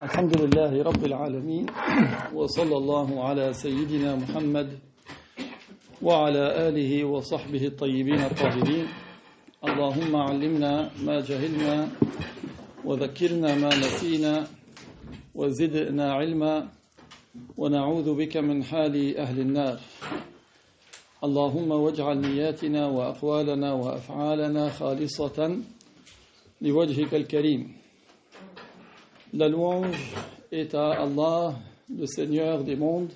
الحمد لله رب العالمين وصلى الله على سيدنا محمد وعلى آله وصحبه الطيبين الطاهرين. اللهم علمنا ما جهلنا وذكرنا ما نسينا وزدنا علما ونعوذ بك من حال أهل النار. اللهم واجعل نياتنا وأقوالنا وأفعالنا خالصة لوجهك الكريم. La louange est à Allah, le Seigneur des mondes,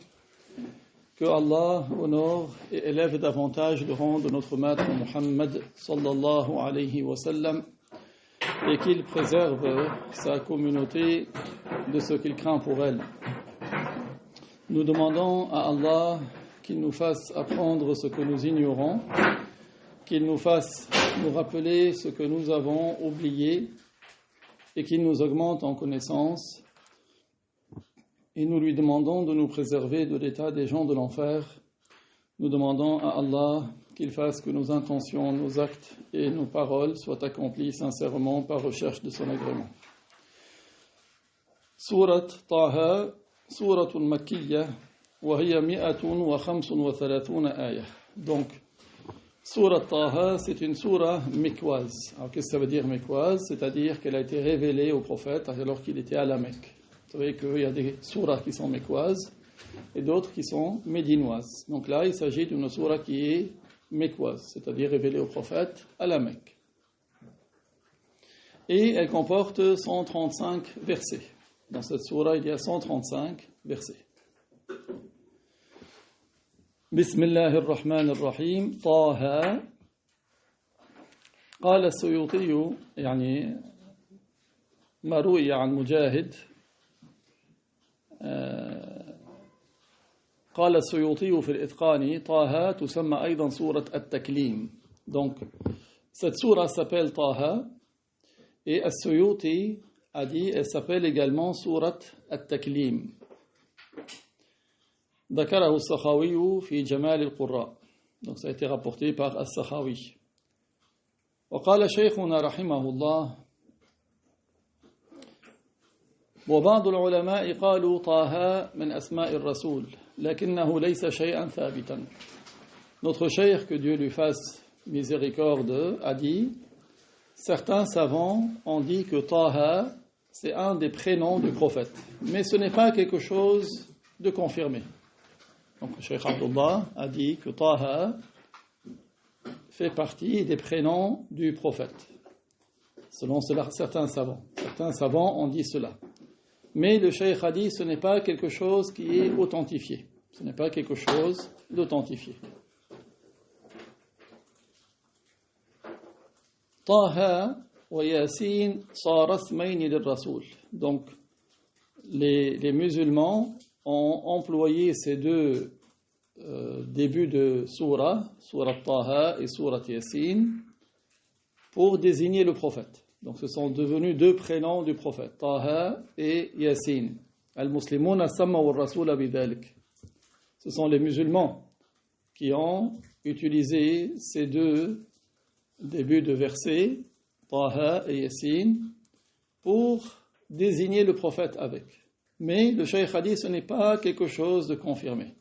que Allah honore et élève davantage le rang de notre maître Muhammad sallallahu alayhi wa sallam et qu'il préserve sa communauté de ce qu'il craint pour elle. Nous demandons à Allah qu'il nous fasse apprendre ce que nous ignorons, qu'il nous fasse nous rappeler ce que nous avons oublié et qu'il nous augmente en connaissance, et nous lui demandons de nous préserver de l'état des gens de l'enfer. Nous demandons à Allah qu'il fasse que nos intentions, nos actes et nos paroles soient accomplis sincèrement par recherche de son agrément. Surat Taha, Surat Makkiyya, wa hiya 135 ayah. Donc, Surat Taha, c'est une surah mécoise. Alors qu'est-ce que ça veut dire mécoise? C'est-à-dire qu'elle a été révélée au prophète alors qu'il était à la Mecque. Vous savez qu'il y a des surahs qui sont mécoises et d'autres qui sont médinoises. Donc là, il s'agit d'une surah qui est mécoise, c'est-à-dire révélée au prophète à la Mecque. Et elle comporte 135 versets. Dans cette surah, il y a 135 versets. بسم الله الرحمن الرحيم. طه. قال السيوطي يعني ما روي عن مجاهد قال السيوطي في الإتقان طه تسمى أيضا سورة التكليم. Donc cette sourate s'appelle Taha et As-Suyuti a dit elle s'appelle également sourate At-Taklim. ذكره السخاوي في جمال القراء. Donc ça a été rapporté par As-Sakhawi. وقال شيخنا رحمه الله وبعض العلماء قالوا طه من أسماء الرسول لكنه ليس شيئا ثابتا. Notre cheikh, que Dieu lui fasse miséricorde, a dit certains savants ont dit que Taha c'est un des prénoms du prophète, mais ce n'est pas quelque chose de confirmé. Donc le Cheikh Abdullah a dit que Taha fait partie des prénoms du prophète, selon certains savants. Certains savants ont dit cela. Mais le Cheikh a dit ce n'est pas quelque chose qui est authentifié. Ce n'est pas quelque chose d'authentifié. Taha wa Yasin sara ismayni lir-rasul. Donc les musulmans ont employé ces deux débuts de surah Taha et surah Yasin, pour désigner le prophète. Donc ce sont devenus deux prénoms du prophète, Taha et Yasin. Al-Muslimuna sammaw ar-rasula bidhalik. Ce sont les musulmans qui ont utilisé ces deux débuts de versets, Taha et Yasin, pour désigner le prophète avec. Mais le Cheikh a dit ce n'est pas quelque chose de confirmé.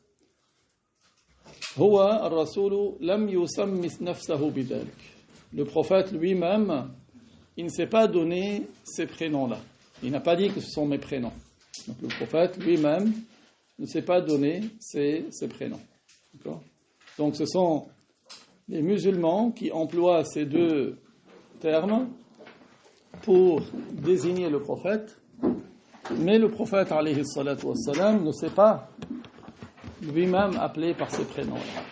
Huwa ar-rasulu lam yusammis nafsahu bidhalik. Le prophète lui-même, il ne s'est pas donné ces prénoms-là. Il n'a pas dit que ce sont mes prénoms. Donc le prophète lui-même ne s'est pas donné ces prénoms. D'accord? Donc ce sont les musulmans qui emploient ces deux termes pour désigner le prophète. Mais le prophète alayhi salatu wassalam ne s'est pas lui-même appelé par ces prénoms-là.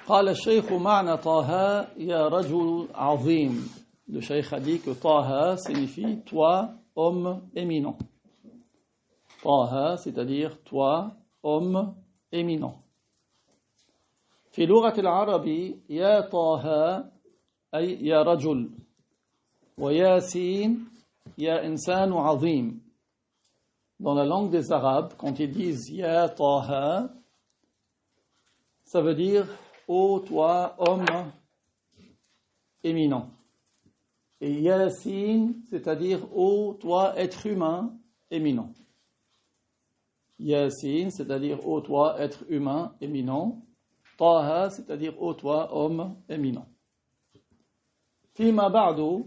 قال الشيخ معنى طه يا رجل عظيم. Le cheikh a dit que Taha signifie toi, homme éminent. Taha, c'est-à-dire toi, homme éminent. في لغة العرب يا طه أي يا رجل وياسين يا إنسان عظيم. Dans la langue des Arabes, quand ils disent Ya Taha, ça veut dire ô toi, homme éminent. Et Yasin, c'est-à-dire ô toi être humain éminent. Yasin, c'est-à-dire ô toi être humain éminent. Taha, c'est-à-dire ô toi homme éminent. فيما بعد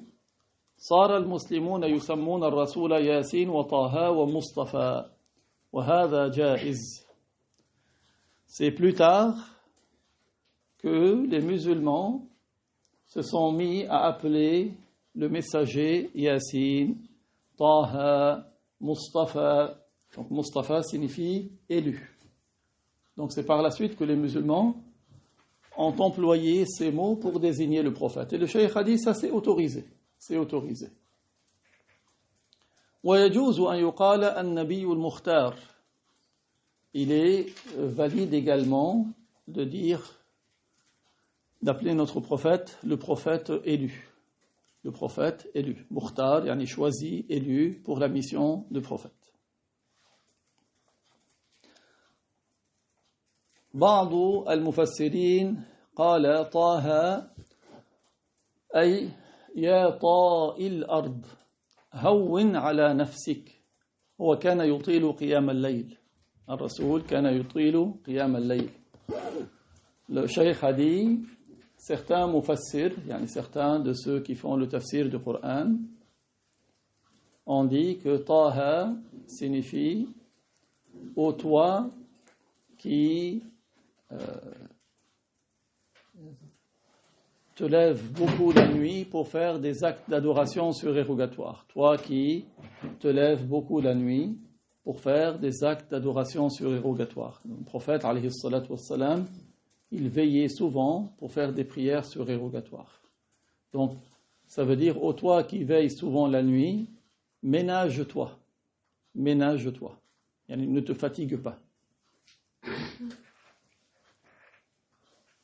صار المسلمون يسمون الرسول ياسين وطه ومصطفى وهذا جائز. C'est plus tard que les musulmans se sont mis à appeler le messager Yasin, Taha, Mustafa. Donc Mustafa signifie élu. Donc c'est par la suite que les musulmans ont employé ces mots pour désigner le prophète. Et le cheikh a dit, ça c'est autorisé. C'est autorisé. ويجوز أن يقال النبي المختار. Il est valide également de dire, d'appeler notre prophète le prophète élu. Le prophète élu. Mukhtar, yani choisi, élu pour la mission de prophète. بعض المفسرين قال طه أي يا طائي الأرض هون على نفسك. هو كان يطيل قيام الليل. الرسول كان يطيل قيام الليل. Le cheikh a dit, certains mufassir, yani certains de ceux qui font le tafsir du Coran, ont dit que Taha signifie ô toi qui te lèves beaucoup la nuit pour faire des actes d'adoration surérogatoires. Toi qui te lèves beaucoup la nuit pour faire des actes d'adoration surérogatoires. Le prophète, alayhi salatu wassalam, il veillait souvent pour faire des prières surérogatoires. Donc, ça veut dire, ô toi qui veilles souvent la nuit, ménage-toi. Ménage-toi. Ne te fatigue pas.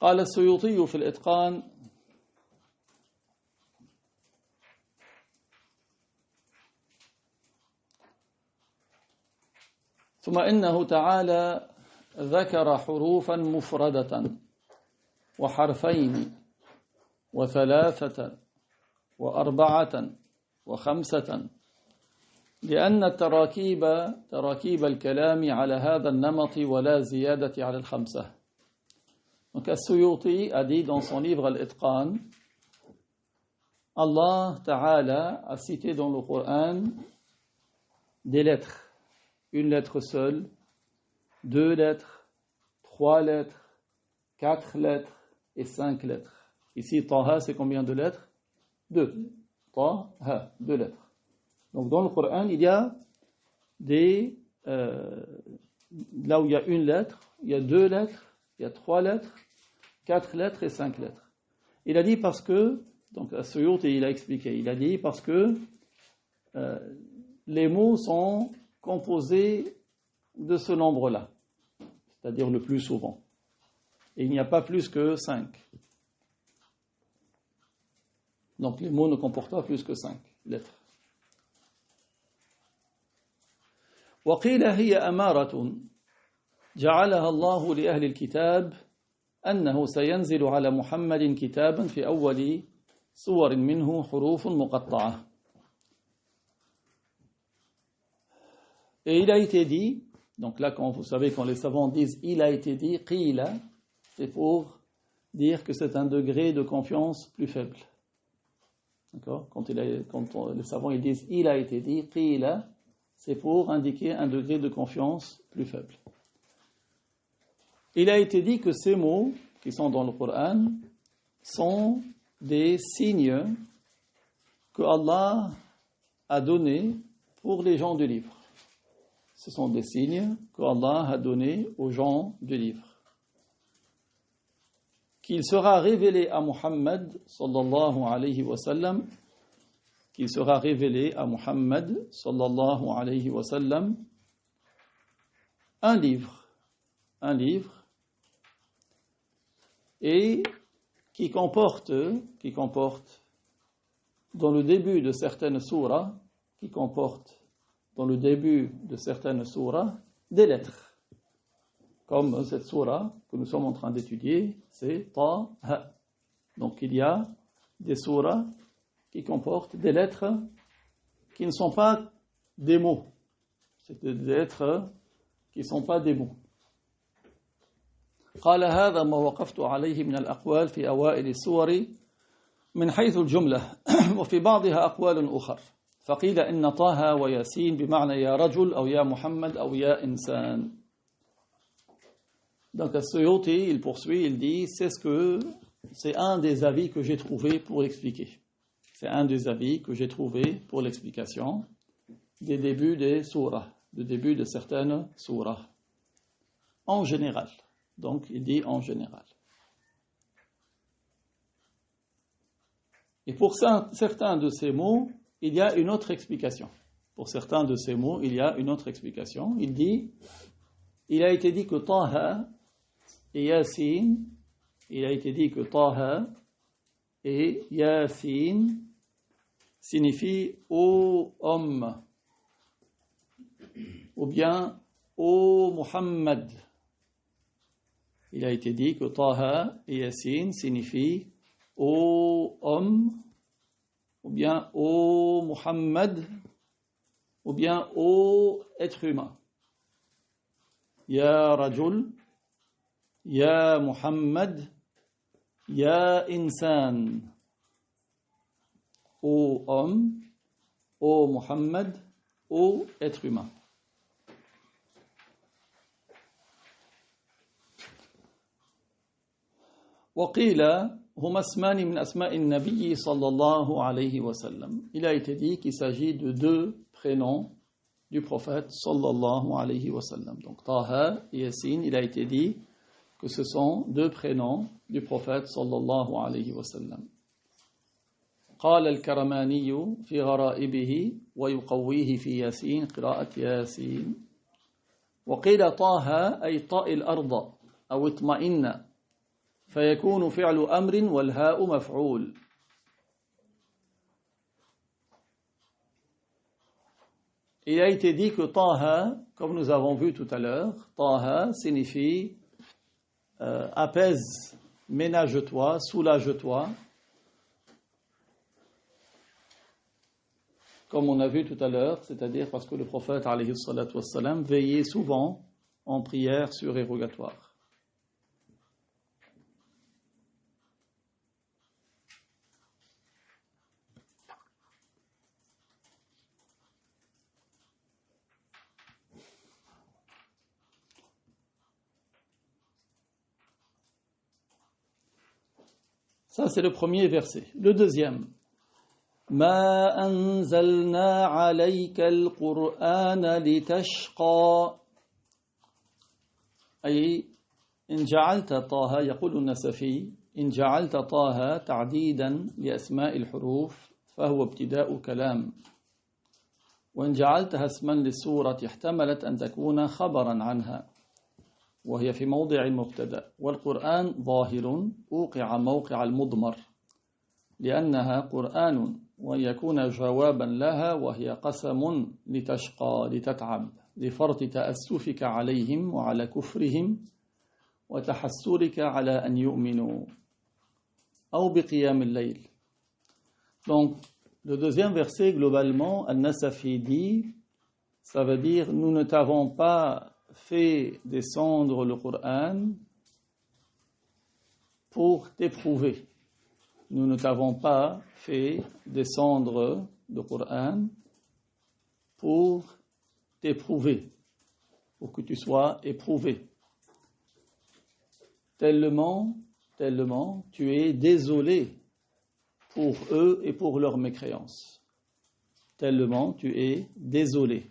قال السيوطي في الإتقان ثم إنه تعالى ذكر حروفا مفردة وحرفين وثلاثة وأربعة وخمسة لأن تراكيب الكلام على هذا النمط ولا زيادة على الخمسة. Donc As-Suyuti a dit dans son livre Al-Itqan, Allah Ta'ala a cité dans le Coran des lettres, une lettre seule, 2 lettres, 3 lettres, 4 lettres et 5 lettres. Ici, Taha, c'est combien de lettres? 2. Taha, 2 lettres. Donc dans le Coran, il y a des... là où il y a une lettre, il y a 2 lettres, il y a 3 lettres, 4 lettres et 5 lettres. Il a dit parce que, donc As-Suyuti il a expliqué, il a dit parce que les mots sont composés de ce nombre-là, c'est-à-dire le plus souvent. Et il n'y a pas plus que 5. Donc les mots ne comportent pas plus que 5 lettres. وقيل هي أمارة جعلها الله لأهل الكتاب أنه سينزل على محمد كتابا في أول صور منه حروف مقطعة. Et il a été dit, donc là quand vous savez quand les savants disent il a été dit, qila, c'est pour dire que c'est un degré de confiance plus faible. D'accord? Quand les savants ils disent il a été dit, qila, c'est pour indiquer un degré de confiance plus faible. Il a été dit que ces mots qui sont dans le Coran sont des signes que Allah a donnés pour les gens du livre. Ce sont des signes que Allah a donnés aux gens du livre. Qu'il sera révélé à Muhammad sallallahu alayhi wa sallam, qu'il sera révélé à Muhammad sallallahu alayhi wa sallam un livre, et qui comporte dans le début de certaines sourates, des lettres. Comme cette sourate que nous sommes en train d'étudier, c'est Taha. Donc il y a des sourates qui comportent des lettres qui ne sont pas des mots. C'est des lettres qui ne sont pas des mots. قال هذا ما وقفت عليه من الأقوال في أوائل السور من حيث الجملة وفي بعضها أقوال أخر فقيل إن طه وياسين بمعنى يا رجل أو يا محمد أو يا إنسان. Donc As-Suyuti, il poursuit, il dit, c'est un des avis que j'ai trouvé pour l'expliquer. C'est un des avis que j'ai trouvé pour l'explication des débuts des surahs, du début de certaines surahs. En général. Donc il dit en général. Et pour certains de ces mots, il y a une autre explication. Pour certains de ces mots, il y a une autre explication. Il dit, il a été dit que Taha et Yasin, il a été dit que Taha et Yasin signifient ô homme, ou bien ô Muhammad. Il a été dit que Taha et Yasin signifient ô homme, ou bien ô Muhammad, ou bien ô être humain. Ya Rajul, Ya Muhammad, Ya Insan. Ô homme, ô Muhammad, ô être humain. وقيل هما اسمان من أسماء النبي صلى الله عليه وسلم. Il a été dit qu'il s'agit de deux prénoms du prophète sallallahu alayhi wa sallam. Donc Taha et Yasin, il a été dit que ce sont deux prénoms du prophète sallallahu alayhi wa sallam. قال الكرماني في غرائبه ويقويه في ياسين قراءة ياسين. وقيل طه أي طاء الأرض أو اطمئن فيكون فعل أمر والهاء مفعول. Il a été dit que Taha, comme nous avons vu tout à l'heure, Taha signifie apaise, ménage-toi, soulage-toi. Comme on a vu tout à l'heure, c'est-à-dire parce que le prophète alayhi salatu wassalam veillait souvent en prière surérogatoire. Ça, c'est le premier verset. Le deuxième. ما أنزلنا عليك القرآن لتشقى أي إن جعلت طه يقول النسفي إن جعلت طه تعديدا لأسماء الحروف فهو ابتداء كلام وإن جعلتها اسما للسورة احتملت أن تكون خبرا عنها وهي في موضع المبتدأ والقرآن ظاهر أوقع موقع المضمر لأنها قرآن ويكون جوابا لها وهي قسم لتشقى لتتعب لفرط تأسفك عليهم وعلى كفرهم وتحسرك على أن يؤمنوا أو بقيام الليل. Donc le deuxième verset globalement Al-Nasafi dit ça veut dire nous ne t'avons pas fait descendre le Coran pour t'éprouver. Nous ne t'avons pas fait descendre le Coran pour t'éprouver, pour que tu sois éprouvé. Tellement tu es désolé pour eux et pour leur mécréance. Tellement tu es désolé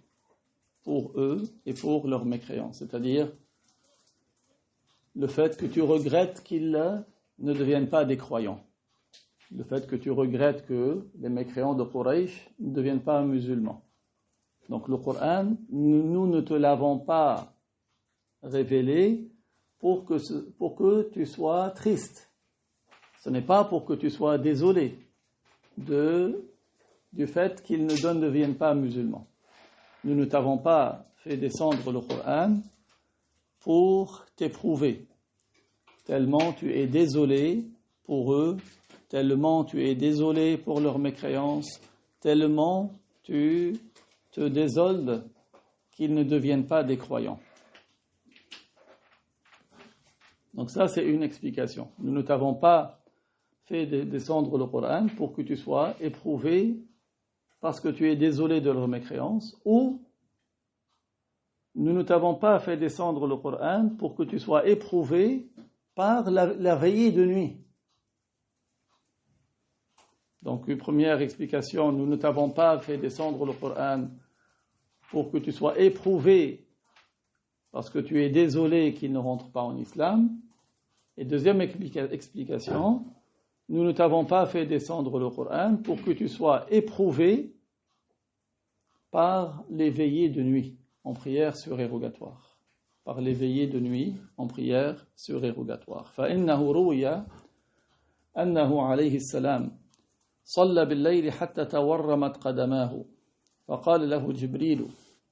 pour eux et pour leur mécréance. C'est-à-dire le fait que tu regrettes qu'ils ne deviennent pas des croyants. Le fait que tu regrettes que les mécréants de Quraysh ne deviennent pas musulmans. Donc le Coran, nous ne te l'avons pas révélé pour que tu sois triste. Ce n'est pas pour que tu sois désolé du fait qu'ils ne deviennent pas musulmans. Nous ne t'avons pas fait descendre le Coran pour t'éprouver. Tellement tu es désolé pour eux tellement tu es désolé pour leur mécréance, tellement tu te désoles qu'ils ne deviennent pas des croyants. Donc ça, c'est une explication. Nous ne t'avons pas fait descendre le Coran pour que tu sois éprouvé parce que tu es désolé de leur mécréance, ou nous ne t'avons pas fait descendre le Coran pour que tu sois éprouvé par la veillée de nuit. Donc une première explication, nous ne t'avons pas fait descendre le Coran pour que tu sois éprouvé parce que tu es désolé qu'ils ne rentrent pas en islam. Et deuxième explication, nous ne t'avons pas fait descendre le Coran pour que tu sois éprouvé par les veillées de nuit en prière surérogatoire. Par les veillées de nuit en prière surérogatoire. فإنه روي أنه عليه السلام صلى بالليل حتى تورمت قدماه فقال له جبريل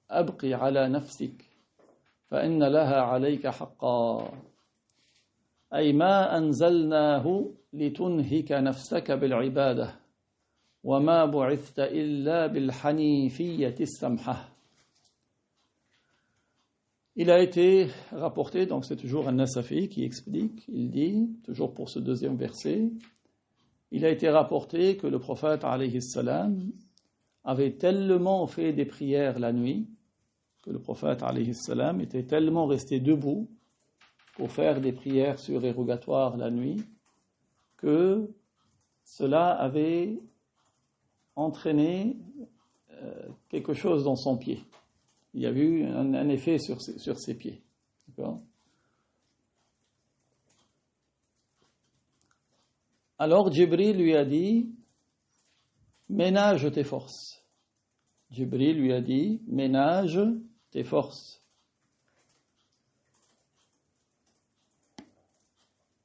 أبقي على نفسك فإن لها عليك حقا أي ما أنزلناه لتنهك نفسك بالعبادة وما بعثت إلا بالحنيفية السمحة. Il a été rapporté, donc c'est toujours un Nasafi qui explique, il dit, toujours pour ce deuxième verset, il a été rapporté que le prophète alayhi salam avait tellement fait des prières la nuit, que le prophète alayhi salam était tellement resté debout pour faire des prières surérogatoires la nuit, que cela avait entraîné quelque chose dans son pied. Il y a eu un effet sur ses pieds. D'accord ? Alors Jibril lui a dit, ménage tes forces. Jibril lui a dit, ménage tes forces.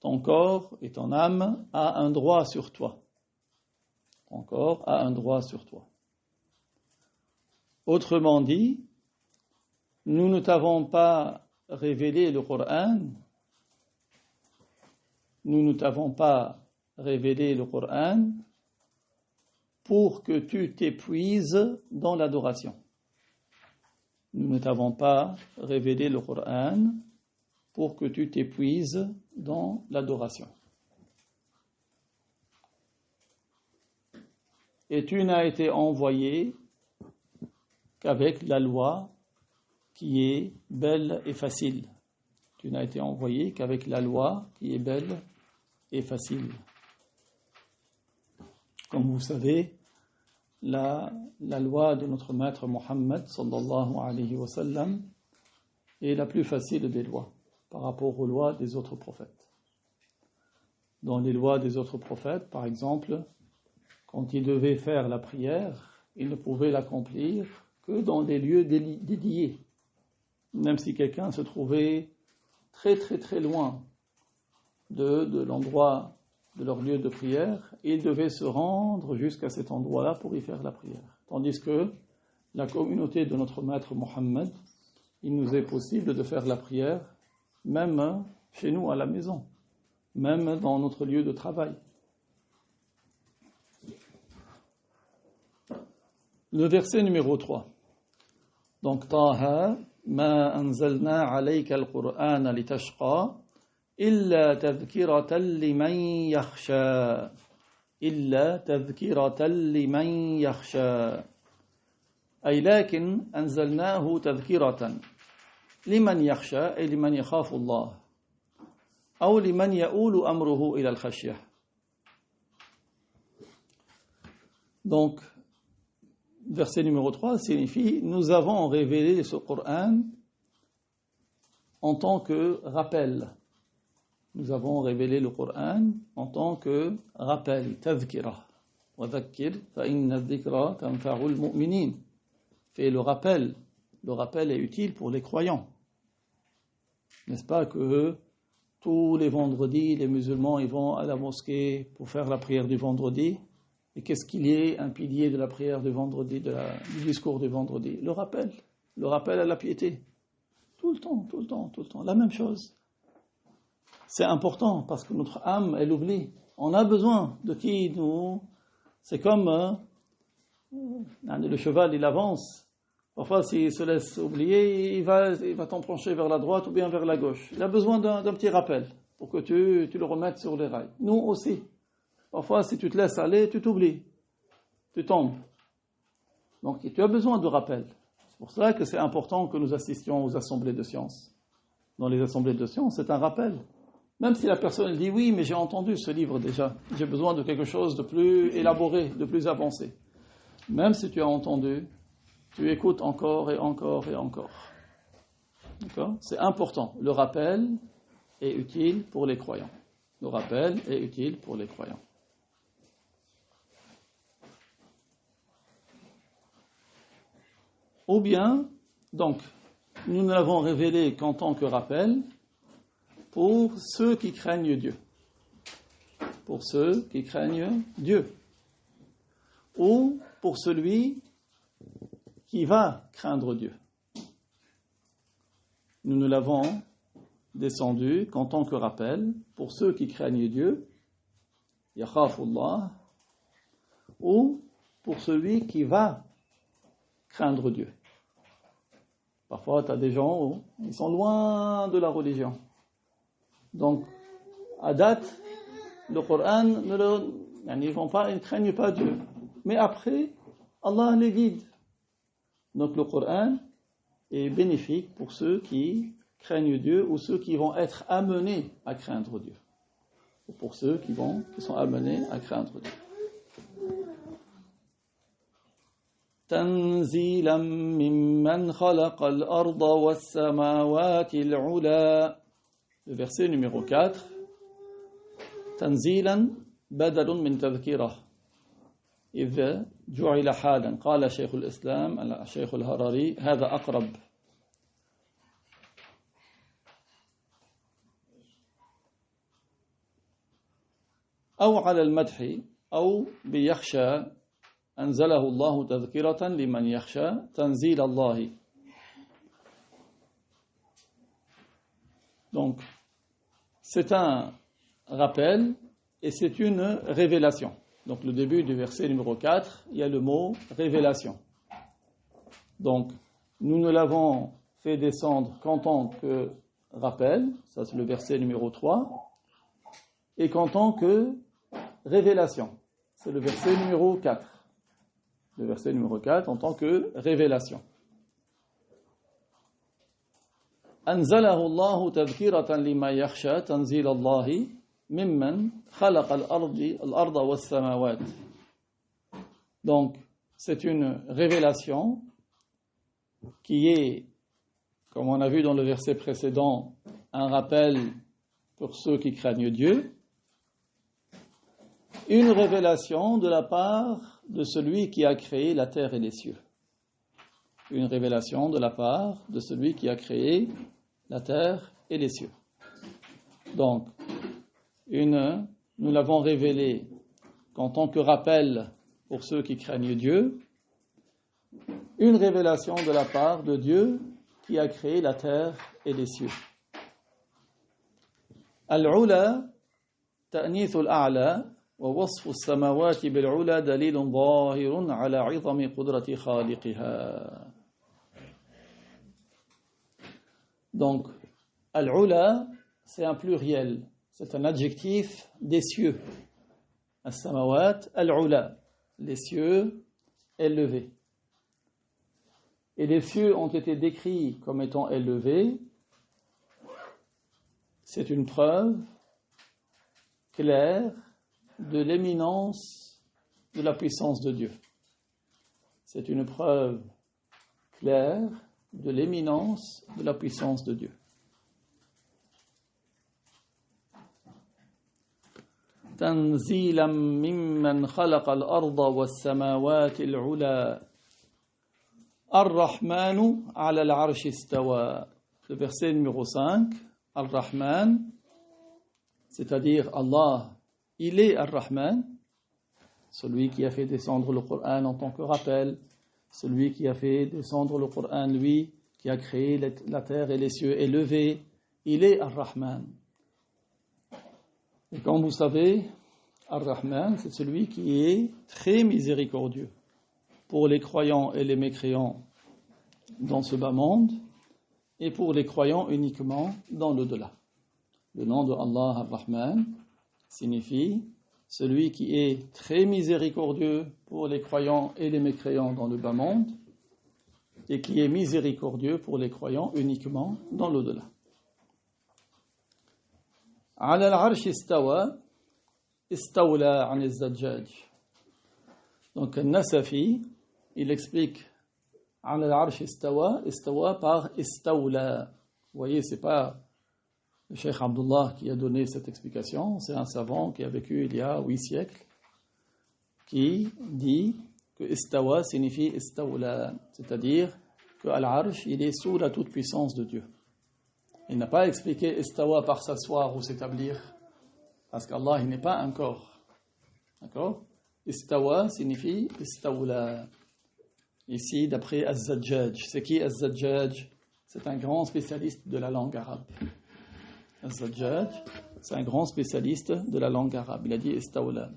Ton corps et ton âme a un droit sur toi. Ton corps a un droit sur toi. Autrement dit, nous ne t'avons pas révélé le Coran, nous ne t'avons pas révélé le Coran pour que tu t'épuises dans l'adoration. Nous ne t'avons pas révélé le Coran pour que tu t'épuises dans l'adoration. Et tu n'as été envoyé qu'avec la loi qui est belle et facile. Tu n'as été envoyé qu'avec la loi qui est belle et facile. Comme vous savez, la loi de notre maître Mohammed sallallahu alayhi wa sallam est la plus facile des lois par rapport aux lois des autres prophètes. Dans les lois des autres prophètes, par exemple, quand ils devaient faire la prière, ils ne pouvaient l'accomplir que dans des lieux dédiés. Même si quelqu'un se trouvait très très très loin de l'endroit de leur lieu de prière, ils devaient se rendre jusqu'à cet endroit-là pour y faire la prière. Tandis que la communauté de notre maître Mohammed, il nous est possible de faire la prière même chez nous à la maison, même dans notre lieu de travail. Le verset numéro 3. Donc, Taha, ma anzalna alayka al-Qur'ana litashqa, illa tadhkiratan liman yakhsha. Illa tadhkiratan liman yakhsha. Ay lakin anzalnahu tadhkiratan liman yakhsha et liman yakhafu Allah. Ou liman ya'ulu amruhu ila al-khashyah. Donc, verset numéro 3 signifie « Nous avons révélé ce Coran en tant que rappel. » Nous avons révélé le Coran en tant que rappel, tadhkira. Wa dhakkir fa inna dhikra tanfa'ul mu'minin. Fait le rappel. Le rappel est utile pour les croyants. N'est-ce pas que tous les vendredis, les musulmans ils vont à la mosquée pour faire la prière du vendredi? Et qu'est-ce qu'il y a un pilier de la prière du vendredi, du discours du vendredi? Le rappel à la piété. Tout le temps, la même chose. C'est important parce que notre âme, elle oublie. On a besoin de qui nous... C'est comme le cheval, il avance. Parfois, s'il se laisse oublier, il va t'empencher vers la droite ou bien vers la gauche. Il a besoin d'un petit rappel pour que tu le remettes sur les rails. Nous aussi. Parfois, si tu te laisses aller, tu t'oublies. Tu tombes. Donc, tu as besoin de rappel. C'est pour ça que c'est important que nous assistions aux assemblées de sciences. Dans les assemblées de sciences, c'est un rappel. Même si la personne dit oui, mais j'ai entendu ce livre déjà. J'ai besoin de quelque chose de plus élaboré, de plus avancé. Même si tu as entendu, tu écoutes encore et encore et encore. D'accord ? C'est important. Le rappel est utile pour les croyants. Le rappel est utile pour les croyants. Ou bien, donc, nous ne l'avons révélé qu'en tant que rappel pour ceux qui craignent Dieu. Pour ceux qui craignent Dieu. Ou pour celui qui va craindre Dieu. Nous ne l'avons descendu qu'en tant que rappel pour ceux qui craignent Dieu, yakhafullah, ou pour celui qui va craindre Dieu. Parfois, tu as des gens, ils sont loin de la religion. Donc, à date, le Coran, ils ne craignent pas Dieu. Mais après, Allah les guide. Donc, le Coran est bénéfique pour ceux qui craignent Dieu ou ceux qui vont être amenés à craindre Dieu. Ou pour ceux qui sont amenés à craindre Dieu. تنزيلا ممن خلق الأرض والسماوات العلى. Le verset numéro 4. تنزيلا بدل من تذكرة إذ جعل حالا. قال شيخ الإسلام الشيخ الهراري هذا أقرب. أو على المدح أو بيخشى أنزله الله تذكرة لمن يخشى تنزيل الله. Donc, c'est un rappel et c'est une révélation. Donc, le début du verset numéro 4, il y a le mot révélation. Donc, nous ne l'avons fait descendre qu'en tant que rappel, ça c'est le verset numéro 3, et qu'en tant que révélation, c'est le verset numéro 4. Le verset numéro 4 en tant que révélation. أنزله الله تذكرة لما يخشى تنزيل الله ممن خلق الأرض والسماوات. Donc, c'est une révélation qui est, comme on a vu dans le verset précédent, un rappel pour ceux qui craignent Dieu. Une révélation de la part de celui qui a créé la terre et les cieux. Une révélation de la part de celui qui a créé la terre et les cieux. Donc, nous l'avons révélé qu'en tant que rappel pour ceux qui craignent Dieu, une révélation de la part de Dieu qui a créé la terre et les cieux. Al-Ula, ta'nith al-A'la, ووصف السماوات بالعلا دليل ظاهر على عظم قدرة خالقها. Donc, al-ula, c'est un pluriel, c'est un adjectif des cieux. As-samawat, al-ula, les cieux élevés. Et les cieux ont été décrits comme étant élevés. C'est une preuve claire de l'éminence de la puissance de Dieu. C'est une preuve claire de l'éminence de la puissance de Dieu. تنزيلا ممن خلق الأرض والسماوات العلى الرحمن على العرش استوى. Le verset numéro 5, Ar-Rahman, c'est-à-dire Allah, il est Ar-Rahman, celui qui a fait descendre le Coran en tant que rappel, celui qui a fait descendre le Coran, lui, qui a créé la terre et les cieux élevés, il est Ar-Rahman. Et comme vous savez, Ar-Rahman, c'est celui qui est très miséricordieux pour les croyants et les mécréants dans ce bas monde et pour les croyants uniquement dans l'au-delà. Le nom de Allah Ar-Rahman signifie celui qui est très miséricordieux pour les croyants et les mécréants dans le bas monde et qui est miséricordieux pour les croyants uniquement dans l'au-delà. Ala al-arsh istawa, istawla an az-zajjaj. Donc Nasafi, il explique Ala al-arsh istawa, istawa par istawla. Vous voyez, c'est pas le Cheikh Abdullah qui a donné cette explication, c'est un savant qui a vécu il y a 8 siècles, qui dit que istawa signifie istawla, c'est-à-dire que al-arsh, il est sous la toute-puissance de Dieu. Il n'a pas expliqué istawa par s'asseoir ou s'établir, parce qu'Allah, il n'est pas un corps. D'accord? Istawa signifie istawla. Ici, d'après Az-Zajjaj. C'est qui Az-Zajjaj? C'est un grand spécialiste de la langue arabe. Az-Zajjaj, c'est un grand spécialiste de la langue arabe. Il a dit istawla.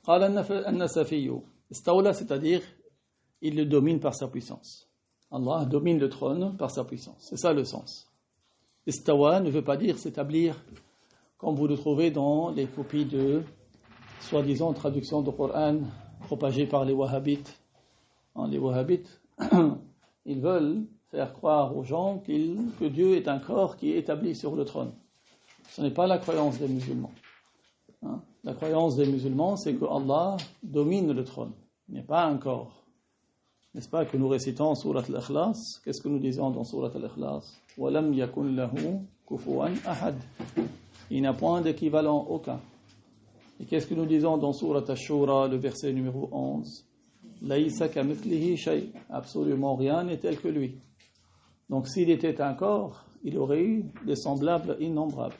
Qala an-Nasafi. Istawla, c'est-à-dire, il le domine par sa puissance. Allah domine le trône par sa puissance. C'est ça le sens. Istawa ne veut pas dire s'établir, comme vous le trouvez dans les copies de soi-disant traduction du Coran propagées par les wahhabites. Les wahhabites, ils veulent faire croire aux gens que Dieu est un corps qui est établi sur le trône. Ce n'est pas la croyance des musulmans. La croyance des musulmans, c'est que Allah domine le trône. Il n'est pas un corps. N'est-ce pas que nous récitons Surat al-Ikhlas? Qu'est-ce que nous disons dans Surat al-Ikhlas? وَلَمْ يَكُنْ لَهُ كُفُوًا أَحَدٍ. Il n'a point d'équivalent aucun. Et qu'est-ce que nous disons dans Surat al-Shura, le verset numéro 11? لَيْسَ كَمِثْلِهِ شَيْءٍ. Absolument rien n'est tel que lui. Donc s'il était un corps, il aurait eu des semblables innombrables.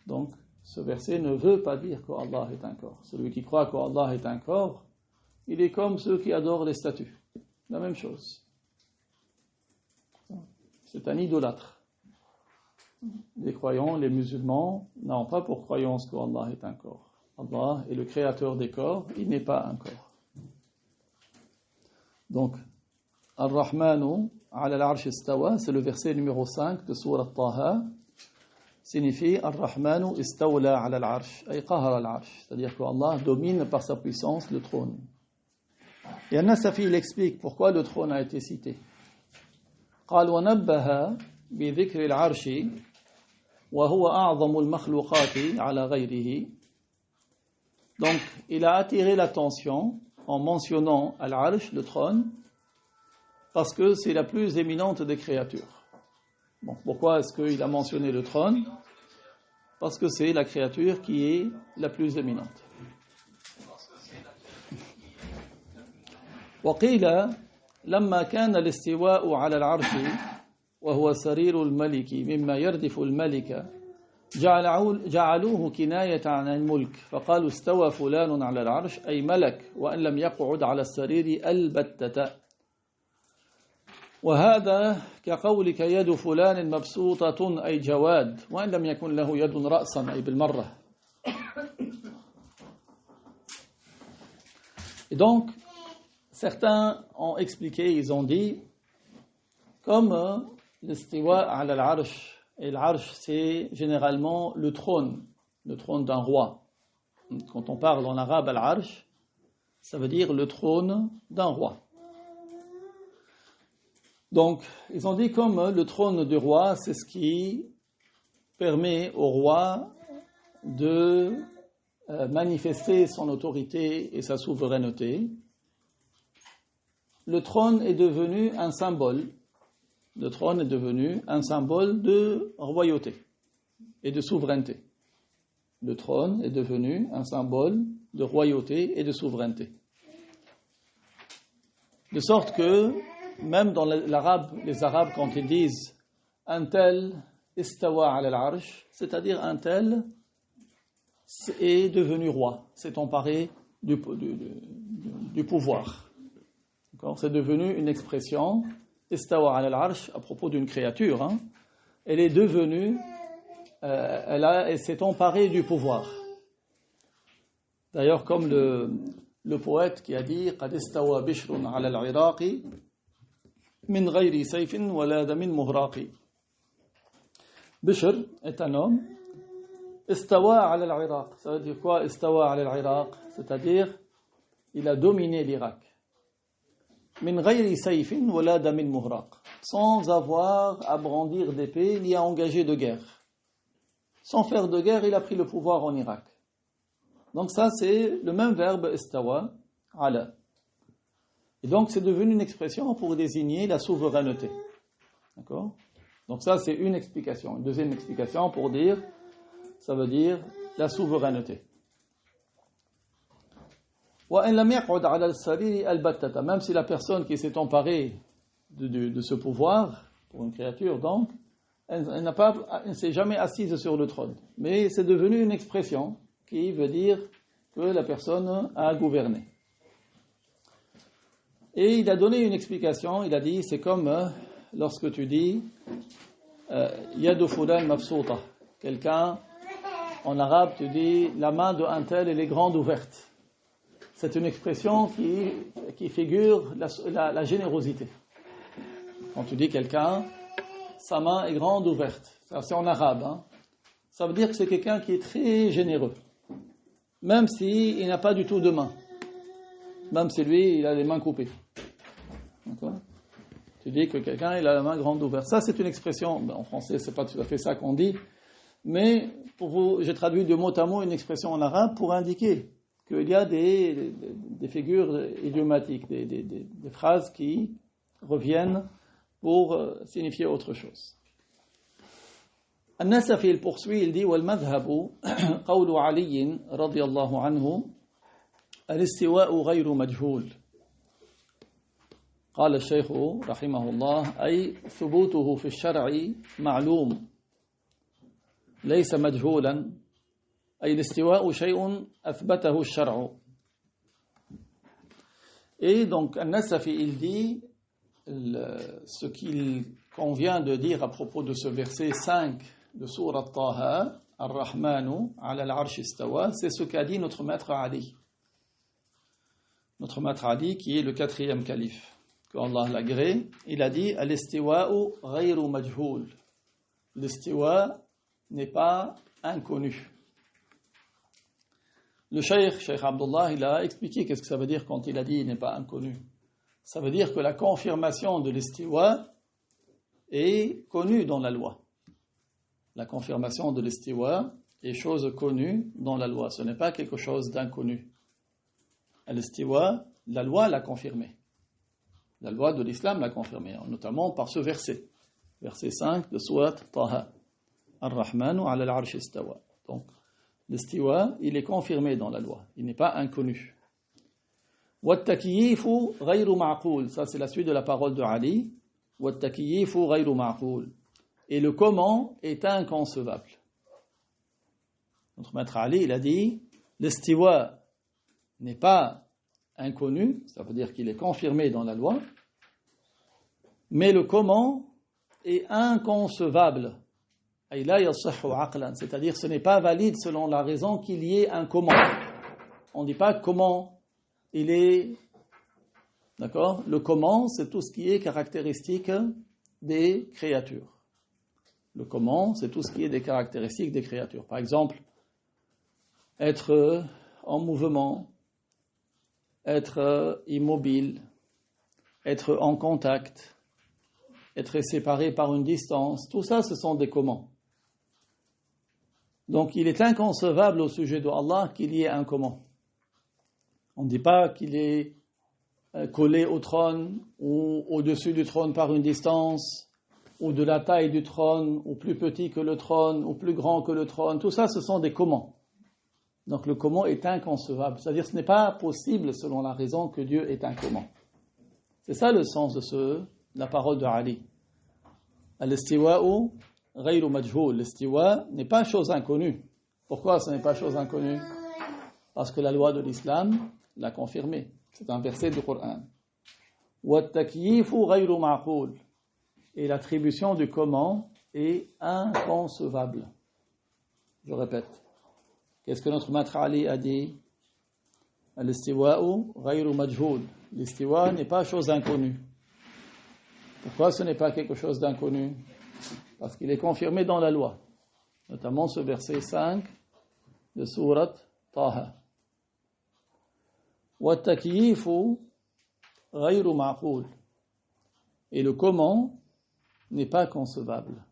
Donc ce verset ne veut pas dire qu'Allah est un corps. Celui qui croit qu'Allah est un corps, il est comme ceux qui adorent les statues. La même chose. C'est un idolâtre. Les croyants, les musulmans, n'ont pas pour croyance qu'Allah est un corps. Allah est le créateur des corps, il n'est pas un corps. Donc, Ar-Rahmanu ala al-arsh istawa, c'est le verset numéro 5 de Surat Taha, signifie Ar-Rahmanu istawla ala al-arsh, ay qahara al-arsh, c'est-à-dire qu'Allah domine par sa puissance le trône. Et An-Nasafi, il explique pourquoi le trône a été cité. قال ونبه بذكر العرش وهو أعظم المخلوقات على غيره. Donc, il a attiré l'attention en mentionnant Al-Arsh, le trône, parce que c'est la plus éminente des créatures. Bon, pourquoi est-ce qu'il a mentionné le trône? Parce que c'est la créature qui est la plus éminente. وقيل لما كان الاستواء على العرش وهو سرير الملك مما يردف الملك جعلوه كناية عن الملك فقالوا استوى فلان على العرش أي ملك وأن لم يقعد على السرير البتة وهذا كقولك يد فلان مبسوطة أي جواد وأن لم يكن له يد رأسا أي بالمرة. Et donc certains ont expliqué, ils ont dit, comme l'istiwa ala al-arsh, et l'arsh c'est généralement le trône d'un roi. Quand on parle en arabe al-arsh, ça veut dire le trône d'un roi. Donc, ils ont dit comme le trône du roi, c'est ce qui permet au roi de manifester son autorité et sa souveraineté. Le trône est devenu un symbole. Le trône est devenu un symbole de royauté et de souveraineté. Le trône est devenu un symbole de royauté et de souveraineté. De sorte que, même dans l'arabe, les Arabes, quand ils disent un tel istawa ala al-arsh, c'est-à-dire un tel est devenu roi, s'est emparé du pouvoir. C'est devenu une expression, istawa ala al-arsh, à propos d'une créature. Elle est devenue, elle s'est emparée du pouvoir. D'ailleurs, comme le poète qui a dit قد استوى بشر على العراق من غير سيف ولا دم مهراق. Bishr est un homme. استوى على العراق. Ça veut dire quoi, استوى على العراق? C'est-à-dire, il a dominé l'Irak. من غير سيف ولا دم مهراق. Sans avoir à brandir d'épée ni à engager de guerre. Sans faire de guerre, il a pris le pouvoir en Irak. Donc ça, c'est le même verbe istawa, ala. Et donc, c'est devenu une expression pour désigner la souveraineté. D'accord? Donc ça, c'est une explication. Une deuxième explication pour dire, ça veut dire la souveraineté. Même si la personne qui s'est emparée de ce pouvoir, pour une créature donc, elle ne s'est jamais assise sur le trône. Mais c'est devenu une expression qui veut dire que la personne a gouverné. Et il a donné une explication, il a dit, c'est comme lorsque tu dis Yadu fulan mabsouta. Quelqu'un, en arabe, tu dis, la main de un tel, elle est grande ouverte. C'est une expression qui figure la générosité. Quand tu dis quelqu'un, sa main est grande ouverte, ça c'est en arabe, hein. Ça veut dire que c'est quelqu'un qui est très généreux, même s'il n'a pas du tout de main, même si lui il a les mains coupées. D'accord? Tu dis que quelqu'un il a la main grande ouverte. Ça c'est une expression, en français c'est pas tout à fait ça qu'on dit, mais pour vous, j'ai traduit de mot à mot une expression en arabe pour indiquer qu'il y a des figures idiomatiques, des phrases qui reviennent pour signifier autre chose. النسفي il poursuit, il dit والمذهب قول علي رضي الله عنه الاستواء غير مجهول. قال الشيخ رحمه الله أي ثبوته في الشرع معلوم ليس مجهولا أي الاستواء شيء أثبته الشرع. Et donc النسفي il dit ce qu'il convient de dire à propos de ce verset 5 de Sourate Taha, Ar-Rahmanu ala al-Arsh istawa, c'est ce qu'a dit notre maître Ali. Notre maître Ali, qui est le 4e calife, que Allah l'agrée, il a dit Al-istiwa'u ghayru majhoul. L'istiwa n'est pas inconnu. Le Cheikh Abdullah, il a expliqué qu'est-ce que ça veut dire quand il a dit il n'est pas inconnu. Ça veut dire que la confirmation de l'istiwa est connue dans la loi. La confirmation de l'istiwa est chose connue dans la loi. Ce n'est pas quelque chose d'inconnu. L'istiwa, la loi l'a confirmé. La loi de l'islam l'a confirmé, notamment par ce verset. Verset 5 de Surat Taha. Ar-Rahmanu ala al-Arsh istawa. Donc, l'istiwa, il est confirmé dans la loi. Il n'est pas inconnu. وَالتَّكْيِيفُ غَيْرُ مَعْقُولٍ. Ça, c'est la suite de la parole de Ali. وَالتَّكْيِيفُ غَيْرُ مَعْقُولٍ. Et le comment est inconcevable. Notre maître Ali, il a dit, l'istiwa n'est pas inconnu, ça veut dire qu'il est confirmé dans la loi, mais le comment est inconcevable. C'est-à-dire ce n'est pas valide selon la raison qu'il y ait un comment. On ne dit pas comment il est, d'accord? Le comment, c'est tout ce qui est caractéristique des créatures. Le comment, c'est tout ce qui est des caractéristiques des créatures. Par exemple, être en mouvement, être immobile, être en contact, être séparé par une distance, tout ça, ce sont des comment. Donc, il est inconcevable au sujet de Allah qu'il y ait un comment. On ne dit pas qu'il est collé au trône ou au-dessus du trône par une distance, ou de la taille du trône, ou plus petit que le trône, ou plus grand que le trône. Tout ça, ce sont des comment. Donc le comment est inconcevable. C'est-à-dire ce n'est pas possible, selon la raison, que Dieu est un comment. C'est ça le sens de la parole de Ali. Al-istiwa'u ghayru majhoul. L'istiwa n'est pas chose inconnue. Pourquoi ce n'est pas chose inconnue? Parce que la loi de l'islam l'a confirmé. C'est un verset du Coran. وَالتَّكْيِيفُ غَيْرُ مَعْقُولٍ. Et l'attribution du comment est inconcevable. Je répète. Qu'est-ce que notre maître Ali a dit? Al-istiwa'u ghayru majhoul. L'istiwa n'est pas chose inconnue. Pourquoi ce n'est pas quelque chose d'inconnu? Parce qu'il est confirmé dans la loi, notamment ce verset 5 de sourate Taha. Wa at-takyifu ghayru ma'qul. Et le comment n'est pas concevable.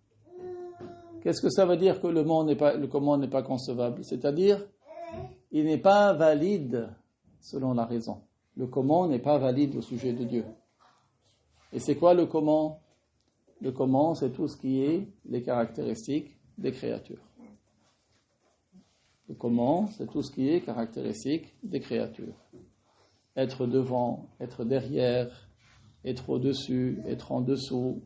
Qu'est-ce que ça veut dire que le comment n'est pas concevable? C'est-à-dire, il n'est pas valide selon la raison. Le comment n'est pas valide au sujet de Dieu. Et c'est quoi le comment? Le comment, c'est tout ce qui est les caractéristiques des créatures. Le comment, c'est tout ce qui est caractéristique des créatures. Être devant, être derrière, être au-dessus, être en dessous,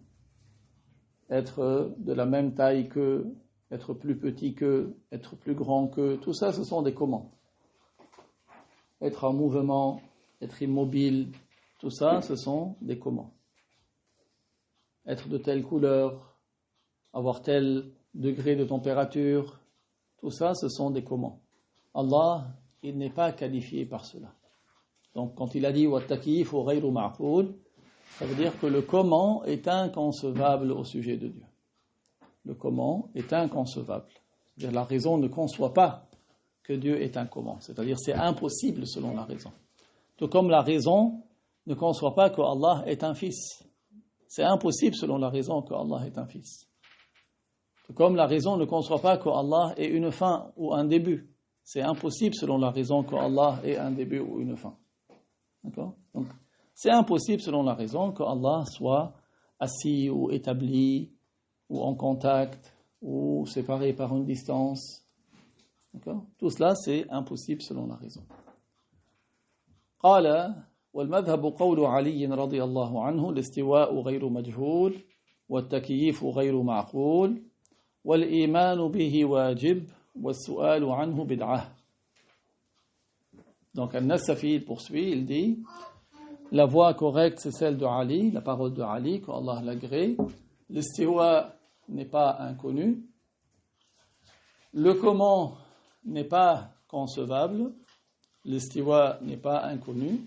être de la même taille qu'eux, être plus petit qu'eux, être plus grand qu'eux, tout ça, ce sont des comment. Être en mouvement, être immobile, tout ça, ce sont des comment. Être de telle couleur, avoir tel degré de température, tout ça, ce sont des comment. Allah, il n'est pas qualifié par cela. Donc, quand il a dit « Wattakifu ghayru ma'qul », ça veut dire que le comment est inconcevable au sujet de Dieu. Le comment est inconcevable. C'est-à-dire la raison ne conçoit pas que Dieu est un comment. C'est-à-dire c'est impossible selon la raison. Tout comme la raison ne conçoit pas que Allah est un fils. C'est impossible selon la raison que Allah est un fils. Tout comme la raison ne conçoit pas que Allah est une fin ou un début. C'est impossible selon la raison que Allah est un début ou une fin. D'accord? Donc, c'est impossible selon la raison que Allah soit assis ou établi ou en contact ou séparé par une distance. D'accord? Tout cela, c'est impossible selon la raison. قال والمذهب قول علي رضي الله عنه الاستواء غير مجهول والتكييف غير معقول والإيمان به واجب والسؤال عنه بدعة. Donc Al-Nasafi poursuit, il dit la voie correcte c'est celle de Ali, la parole de Ali, qu'Allah l'agrée. L'istiwa n'est pas inconnu. Le comment n'est pas concevable. L'istiwa n'est pas inconnu.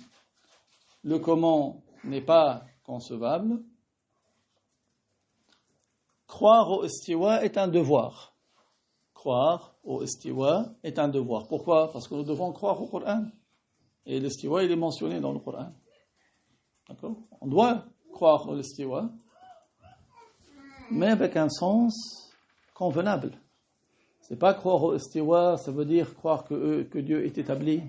Le comment n'est pas concevable. Croire au istiwa est un devoir. Croire au istiwa est un devoir. Pourquoi? Parce que nous devons croire au Coran. Et l'istiwa, il est mentionné dans le Coran. D'accord? On doit croire au istiwa, mais avec un sens convenable. C'est pas croire au istiwa, ça veut dire croire que Dieu est établi.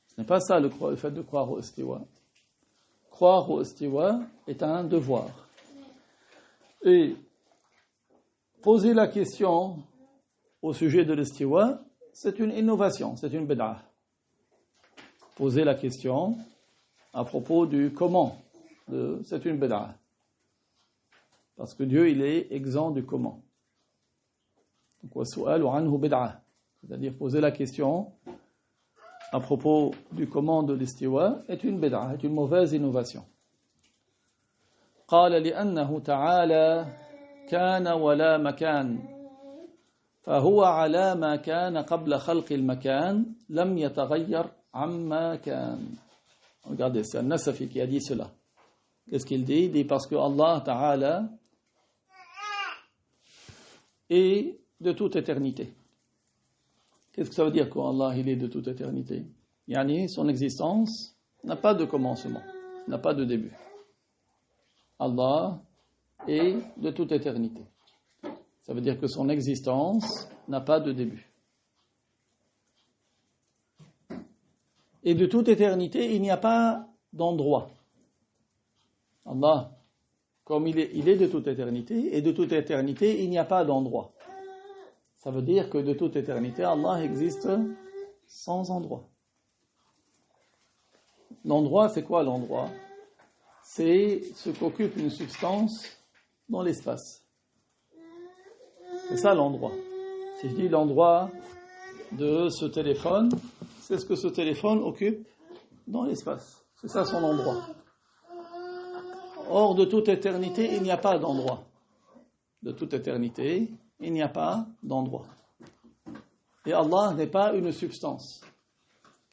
Ce n'est pas ça le fait de croire au istiwa. Croire au istiwa est un devoir. Et poser la question au sujet de l'istiwa, c'est une innovation, c'est une bid'ah. Poser la question à propos du comment, c'est une bid'ah. Parce que Dieu, il est exempt du comment. Donc, wasu'alu anhu bid'ah. C'est-à-dire poser la question à propos du comment de l'istiwa est une bid'ah, est une mauvaise innovation. قال لأنه تعالى كان ولا مكان فهو على ما كان قبل خلق المكان لم يتغير عما كان. Regardez, c'est Al-Nasafi qui a dit cela. Qu'est-ce qu'il dit? Il dit parce que Allah Ta'ala est de toute éternité. Qu'est-ce que ça veut dire qu'Allah il est de toute éternité? Yani, son existence n'a pas de commencement, n'a pas de début. Allah est de toute éternité. Ça veut dire que son existence n'a pas de début. Et de toute éternité, il n'y a pas d'endroit. Allah, comme il est de toute éternité, et de toute éternité, il n'y a pas d'endroit. Ça veut dire que de toute éternité, Allah existe sans endroit. L'endroit, c'est quoi l'endroit? C'est ce qu'occupe une substance dans l'espace. C'est ça l'endroit. Si je dis l'endroit de ce téléphone, c'est ce que ce téléphone occupe dans l'espace. C'est ça son endroit. Or, de toute éternité, il n'y a pas d'endroit. De toute éternité, il n'y a pas d'endroit. Et Allah n'est pas une substance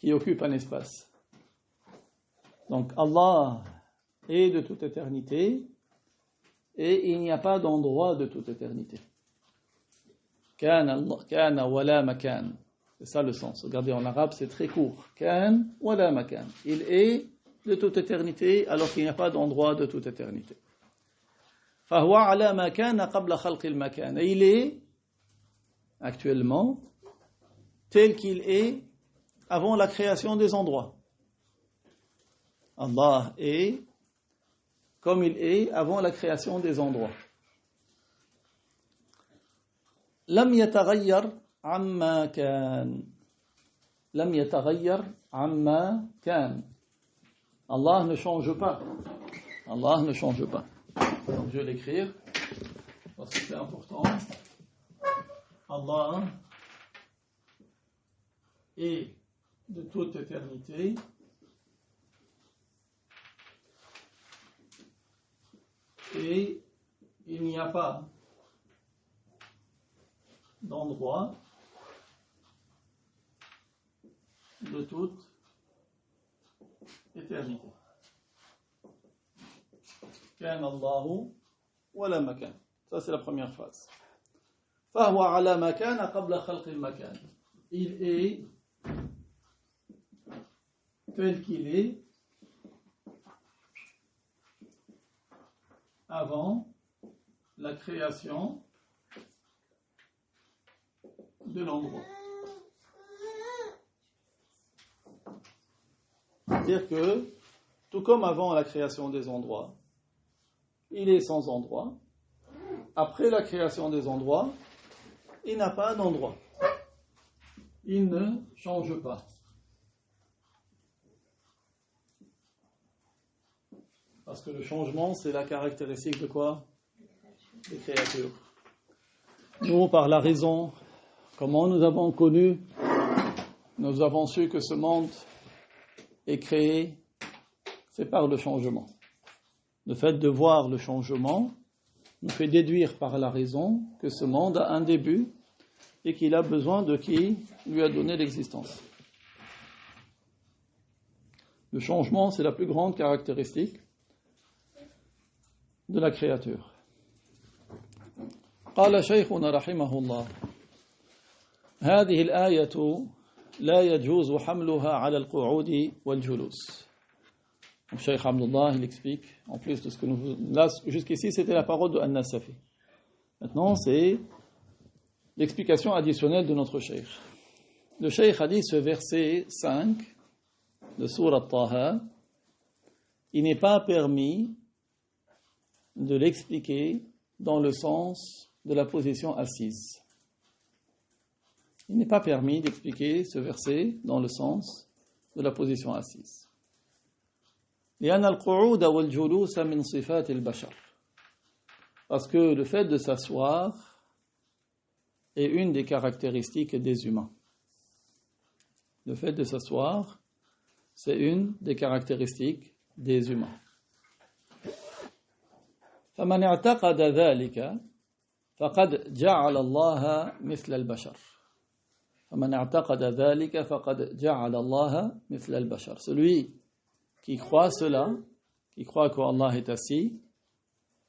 qui occupe un espace. Donc Allah est de toute éternité et il n'y a pas d'endroit de toute éternité. Kana wala makan. C'est ça le sens. Regardez, en arabe, c'est très court. Kan wala makan. Il est de toute éternité alors qu'il n'y a pas d'endroit de toute éternité. فهو على ما كان قبل خلق المكان. Et il est actuellement tel qu'il est avant la création des endroits. Allah est comme il est avant la création des endroits. لم يتغير عما كان. لم يتغير عما كان. Allah ne change pas. Allah ne change pas. Donc je vais l'écrire parce que c'est important. Allah est de toute éternité et il n'y a pas d'endroit de toute éternité. كان الله ولا مكان. Ça c'est la première phrase. فهو على ما كان قبل خلق المكان. Il est tel qu'il est avant la création de l'endroit. C'est-à-dire que, tout comme avant la création des endroits, il est sans endroit. Après la création des endroits, il n'a pas d'endroit. Il ne change pas. Parce que le changement, c'est la caractéristique de quoi? Des créatures. Nous, par la raison, comment nous avons connu, nous avons su que ce monde est créé, c'est par le changement. Le fait de voir le changement nous fait déduire par la raison que ce monde a un début et qu'il a besoin de qui lui a donné l'existence. Le changement, c'est la plus grande caractéristique de la créature. قال شيخنا رحمه الله هذه الآية لا يجوز حملها على القعود والجلوس. Le Cheikh Abdullah, il explique, en plus de ce que nous... Là, jusqu'ici, c'était la parole de An-Nasafi. Maintenant, c'est l'explication additionnelle de notre Cheikh. Le Cheikh a dit ce verset 5 de Sourate Taha, il n'est pas permis de l'expliquer dans le sens de la position assise. Il n'est pas permis d'expliquer ce verset dans le sens de la position assise. لأن القعود والجلوس من صفات البشر. Parce que le fait de s'asseoir est une des caractéristiques des humains. Le fait de s'asseoir, c'est une des caractéristiques des humains. فمن اعتقد ذلك فقد جعل الله مثل البشر. فمن اعتقد ذلك فقد جعل الله مثل البشر. Celui qui croit cela, qui croit qu'Allah est assis,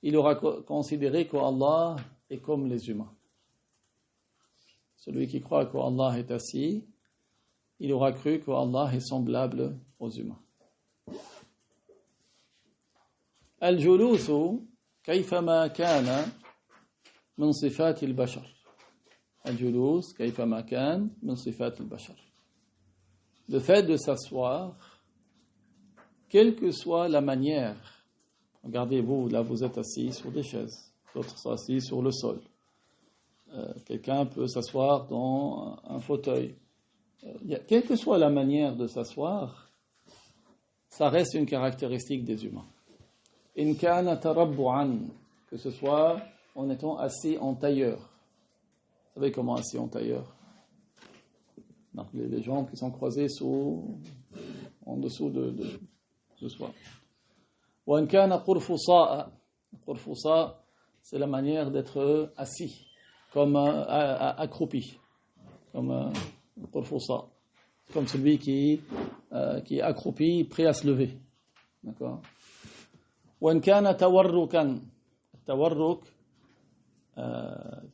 il aura considéré qu'Allah est comme les humains. Celui qui croit qu'Allah est assis, il aura cru qu'Allah est semblable aux humains. الجلوس كيفما كان من صفات البشر. الجلوس كيفما كان من صفات البشر. Le fait de s'asseoir, quelle que soit la manière, regardez vous, là vous êtes assis sur des chaises, d'autres sont assis sur le sol. Quelqu'un peut s'asseoir dans un fauteuil. Quelle que soit la manière de s'asseoir, ça reste une caractéristique des humains. In kana tarabbu'an, que ce soit en étant assis en tailleur. Vous savez comment assis en tailleur? Donc, les jambes qui sont croisées en dessous de soi. Wa in kana qurfusa'a. Qurfusa, c'est la manière d'être assis, comme accroupi, comme qurfusa. comme celui qui est accroupi, prêt à se lever. D'accord. وإن كان توركا, التورك,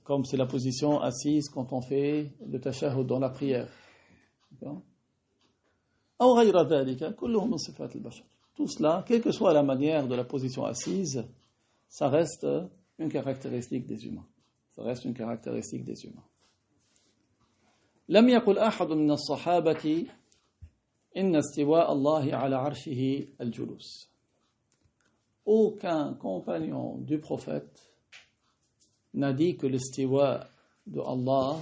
comme c'est la position assise quand on fait le tashahhud dans la prière. D'accord. أو غير ذلك كله من صفات البشر. Tout cela, quelle que soit la manière de la position assise, ça reste une caractéristique des humains. Ça reste une caractéristique des humains. لم يقل أحد من الصحابة إن استواء الله على عرشه الجلوس. Aucun compagnon du prophète n'a dit que l'istiwa de Allah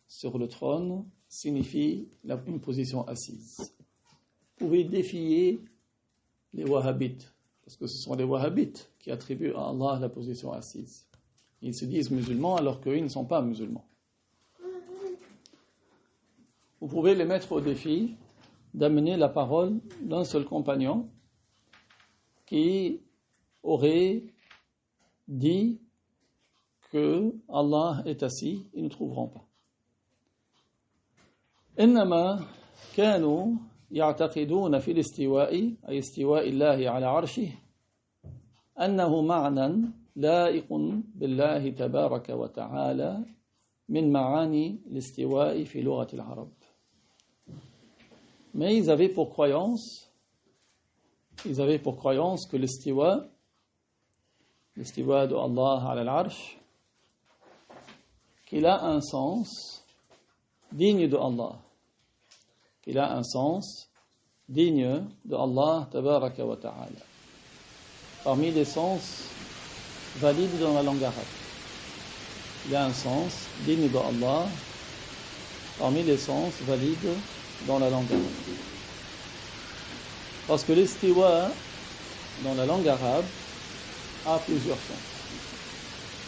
sur le trône signifie une position assise. Vous pouvez défier les wahhabites, parce que ce sont les wahhabites qui attribuent à Allah la position assise. Ils se disent musulmans alors qu'ils ne sont pas musulmans. Vous pouvez les mettre au défi d'amener la parole d'un seul compagnon qui aurait dit que Allah est assis, ils ne trouveront pas. إنما كانوا يعتقدون في الاستواء أي استواء الله على عرشه أنه معنى لائق بالله تبارك وتعالى من معاني الاستواء في لغة العرب. Mais ils avaient pour croyance que l'istiwa de Allah ala al-arsh, qu'il a un sens digne de Allah. Qu'il a un sens digne de Allah tabaraka wa ta'ala. Parmi les sens valides dans la langue arabe. Il a un sens digne de Allah parmi les sens valides dans la langue arabe. Parce que l'istiwa dans la langue arabe a plusieurs sens.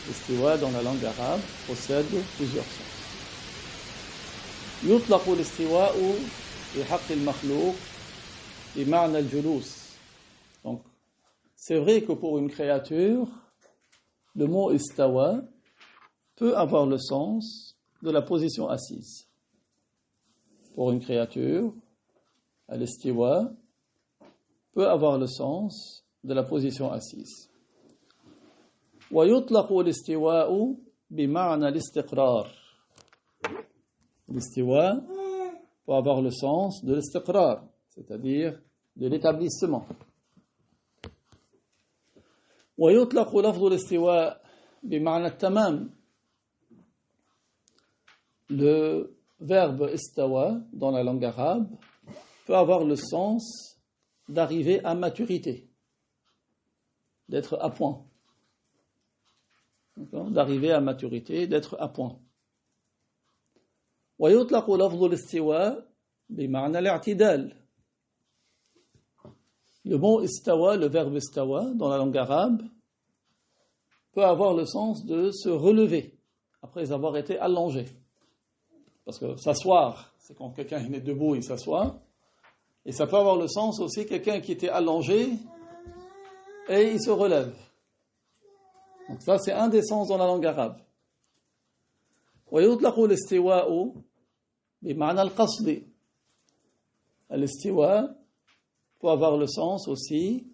L'istiwa dans la langue arabe possède plusieurs sens. يطلق الاستواء في حق المخلوق بمعنى الجلوس. Donc, c'est vrai que pour une créature, le mot istawa peut avoir le sens de la position assise. Pour une créature, l'istiwa peut avoir le sens de la position assise. ويطلق الاستواء بمعنى الاستقرار. L'istiwa peut avoir le sens de l'istiqrar, c'est-à-dire de l'établissement. ويطلق لفظ الاستواء بمعنى التمام. Le verbe istawa dans la langue arabe peut avoir le sens d'arriver à maturité, d'être à point. D'arriver à maturité, d'être à point. ويطلق لفظ الاستواء بمعنى الاعتدال. Le mot istawa, le verbe istawa dans la langue arabe peut avoir le sens de se relever après avoir été allongé. Parce que s'asseoir, c'est quand quelqu'un est debout, il s'assoit. Et ça peut avoir le sens aussi quelqu'un qui était allongé et il se relève. Donc ça, c'est un des sens dans la langue arabe. ويطلق الاستواء بمعنى القصد. L'istiwa peut avoir le sens aussi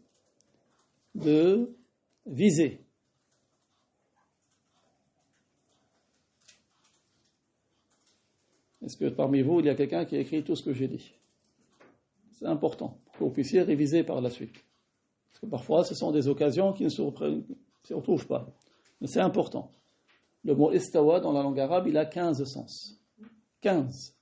de viser. Est-ce que parmi vous, il y a quelqu'un qui a écrit tout ce que j'ai dit? C'est important pour que vous puissiez réviser par la suite. Parce que parfois, ce sont des occasions qui ne se retrouvent pas. Mais c'est important. Le mot istawa dans la langue arabe, il a 15 sens. 15.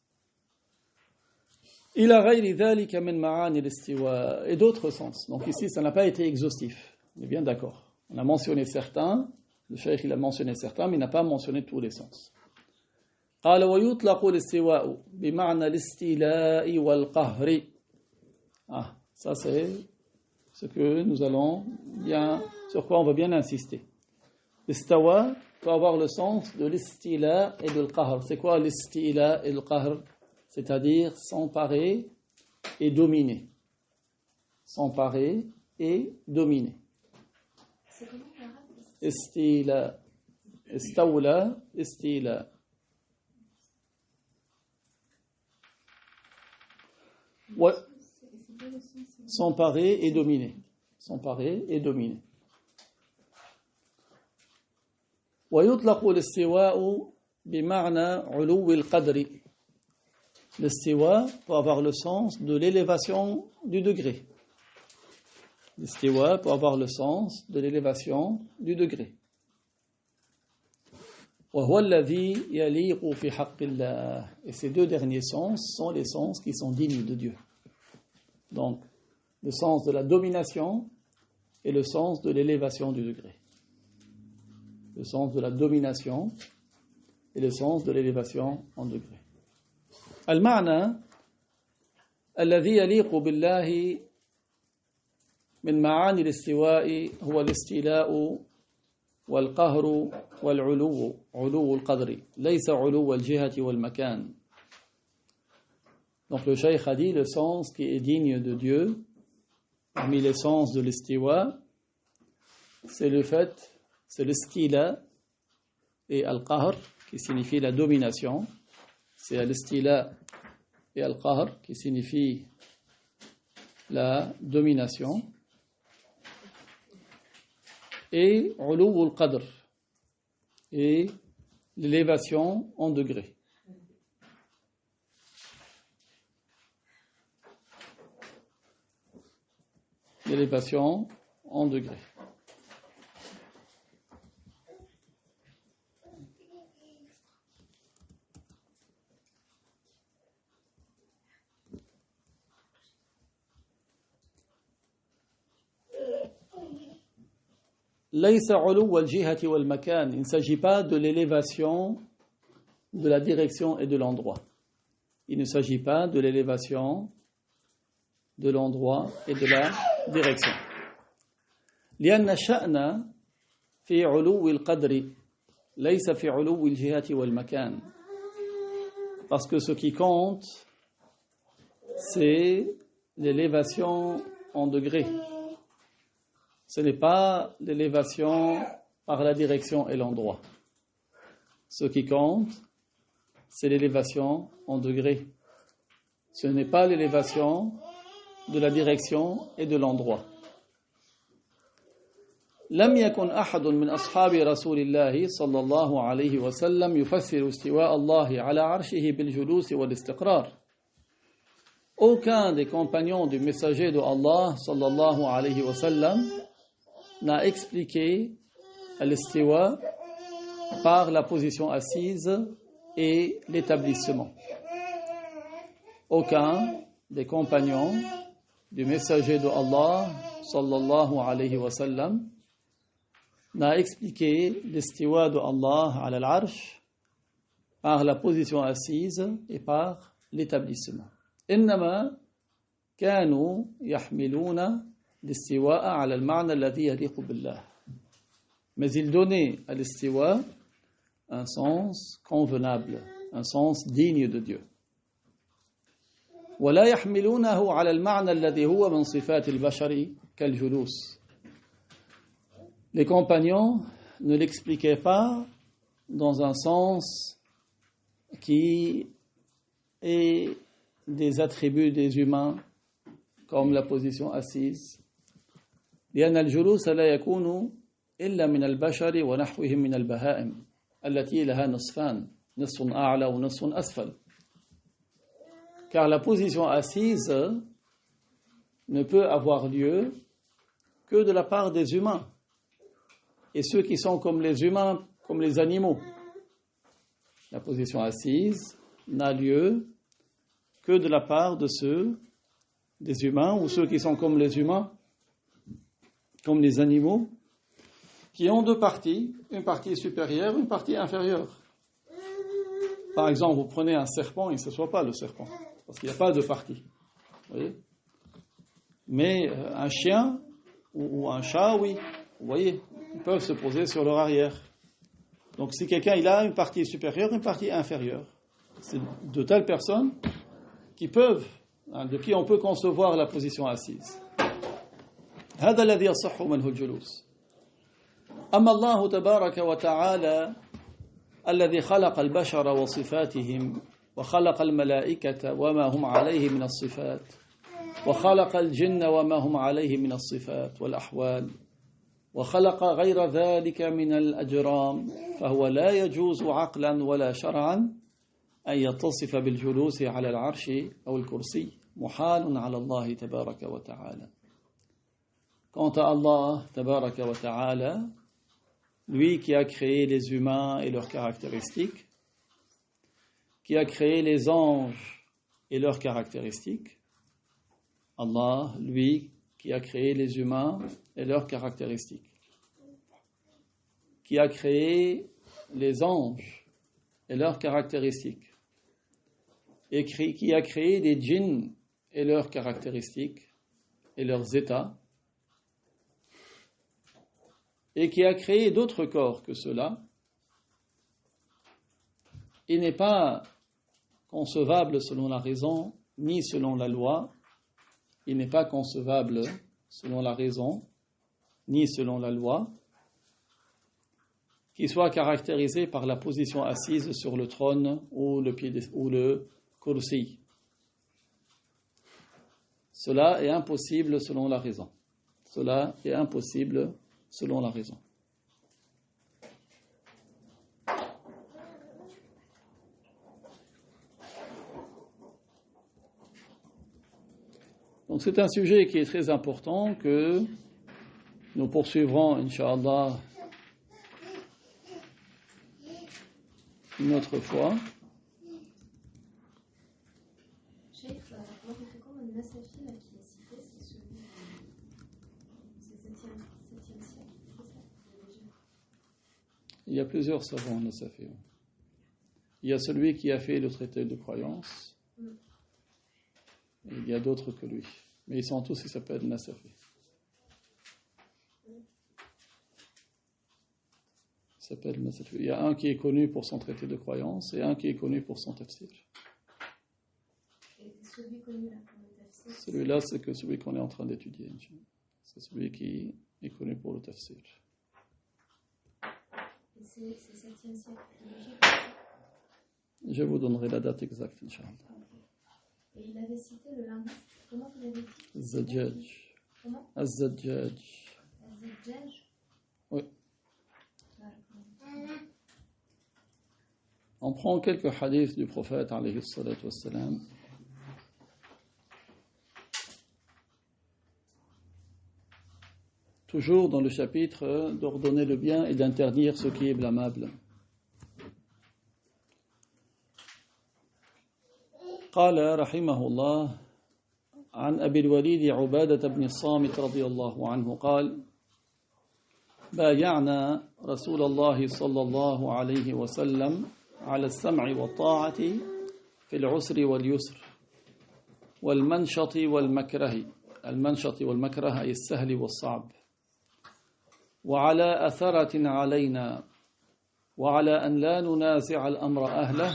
Il a ghayri dhalika min ma'ani l'istiwa et d'autres sens. Donc ici, ça n'a pas été exhaustif. On est bien d'accord. On a mentionné certains, le cheikh il a mentionné certains, mais il n'a pas mentionné tous les sens. قال ويطلق الاستواء بمعنى الاستيلاء والقهر. Ça c'est ce que nous allons bien, sur quoi on va bien insister. L'istawa peut avoir le sens de l'istila et de l'qahr. C'est quoi l'istila et l'qahr? C'est-à-dire s'emparer et dominer. S'emparer et dominer. C'est comment l'arabe? Istila, istawla, istila. Ouais. S'emparer et dominer. S'emparer et dominer. ويطلق الاستواء بمعنى علو القدر. L'istiwa peut avoir le sens de l'élévation du degré. L'istiwa peut avoir le sens de l'élévation du degré. وهو الذي يليق في حق الله. Et ces deux derniers sens sont les sens qui sont dignes de Dieu. Donc, le sens de la domination et le sens de l'élévation du degré. Le sens de la domination et le sens de l'élévation en degré. المعنى الذي يليق بالله من معاني الاستواء هو الاستيلاء والقهر والعلو علو القدر ليس علو الجهة والمكان. Donc le cheikh a dit le sens qui est digne de Dieu parmi les sens de l'istiwa, c'est le fait, c'est l'istila et al-qahr qui signifie la domination. C'est l'istila et al-qahr qui signifie la domination. Et ulu al-qadr et l'élévation en degré. L'élévation en degré. ليس علو الجهة والمكان. Il ne s'agit pas de l'élévation de la direction et de l'endroit. Il ne s'agit pas de l'élévation de l'endroit et de la direction. لأن الشأن في علو القدر ليس في علو الجهة والمكان. Parce que ce qui compte, c'est l'élévation en degré. Ce n'est pas l'élévation par la direction et l'endroit. Ce qui compte, c'est l'élévation en degré. Ce n'est pas l'élévation de la direction et de l'endroit. لم يكن أحد من أصحاب رسول الله صلى الله عليه وسلم يفسر استواء الله على عرشه بالجلوس والاستقرار. Aucun des compagnons du messager de Allah sallallahu alayhi wa sallam n'a expliqué l'istiwa par la position assise et l'établissement. Aucun des compagnons du messager de Allah sallallahu alayhi wa sallam n'a expliqué l'istiwa de Allah ala al-arsh par la position assise et par l'établissement. إنما كانوا يحملون الاستواء على المعنى الذي يليق بالله. Mais ils donnaient à l'istiwa un sens convenable, un sens digne de Dieu. ولا يحملونه على المعنى الذي هو من صفات البشر كالجلوس. Les compagnons ne l'expliquaient pas dans un sens qui est des attributs des humains comme la position assise. لأن الجلوس لا يكون إلا من البشر ونحوهم من البهائم التي لها نصفان نصف أعلى ونصف أسفل. Car la position assise ne peut avoir lieu que de la part des humains et ceux qui sont comme les humains, comme les animaux. La position assise n'a lieu que de la part de ceux des humains ou ceux qui sont comme les humains, comme les animaux, qui ont deux parties, une partie supérieure, une partie inférieure. Par exemple, vous prenez un serpent, il ne s'assoit pas le serpent, parce qu'il n'y a pas de partie. Vous voyez ? Mais un chien ou un chat, oui, vous voyez, ils peuvent se poser sur leur arrière. Donc si quelqu'un il a une partie supérieure, une partie inférieure, c'est de telles personnes qui peuvent, de qui on peut concevoir la position assise. هذا الذي يصح منه الجلوس. أما الله تبارك وتعالى الذي خلق البشر وصفاتهم وخلق الملائكة وما هم عليه من الصفات وخلق الجن وما هم عليه من الصفات والأحوال وخلق غير ذلك من الأجرام فهو لا يجوز عقلا ولا شرعا أن يتصف بالجلوس على العرش أو الكرسي محال على الله تبارك وتعالى. Quant à Allah tabaraka wa ta'ala, lui qui a créé les humains et leurs caractéristiques, qui a créé les anges et leurs caractéristiques, Allah, lui qui a créé les humains et leurs caractéristiques, qui a créé les anges et leurs caractéristiques, et qui a créé les djinns et leurs caractéristiques et leurs états, et qui a créé d'autres corps que cela, il n'est pas concevable selon la raison, ni selon la loi, il n'est pas concevable selon la raison, ni selon la loi, qui soit caractérisé par la position assise sur le trône ou le kursi. Cela est impossible selon la raison. Cela est impossible selon la raison. Donc c'est un sujet qui est très important que nous poursuivrons, Inch'Allah, une autre fois. Il y a plusieurs savants Nasafi. Il y a celui qui a fait le traité de croyance. Et il y a d'autres que lui. Mais ils sont tous, ils s'appellent Nasafi. Il y a un qui est connu pour son traité de croyance et un qui est connu pour son tafsir. Et celui connu là pour le tafsir? Celui-là, c'est que celui qu'on est en train d'étudier. C'est celui qui est connu pour le tafsir. Et c'est 7e siècle. Je vous donnerai la date exacte, Inch'Allah. Et il avait cité le linguiste. Comment vous l'avez dit? Zajjaj. Comment? Az-Zajjaj. Az-Zajjaj? Oui. On prend quelques hadiths du prophète, alayhi salatu wassalam. Toujours dans le chapitre d'ordonner le bien et d'interdire ce qui est blâmable. قال رحمه الله عن أبي الوليد عبادة بن الصامت رضي الله عنه قال بايعنا رسول الله صلى الله عليه وسلم على السمع والطاعة في العسر واليسر والمنشط والمكره المنشط والمكره أي السهل والصعب وعلى أثرة علينا وعلى أن لا ننازع الأمر أهله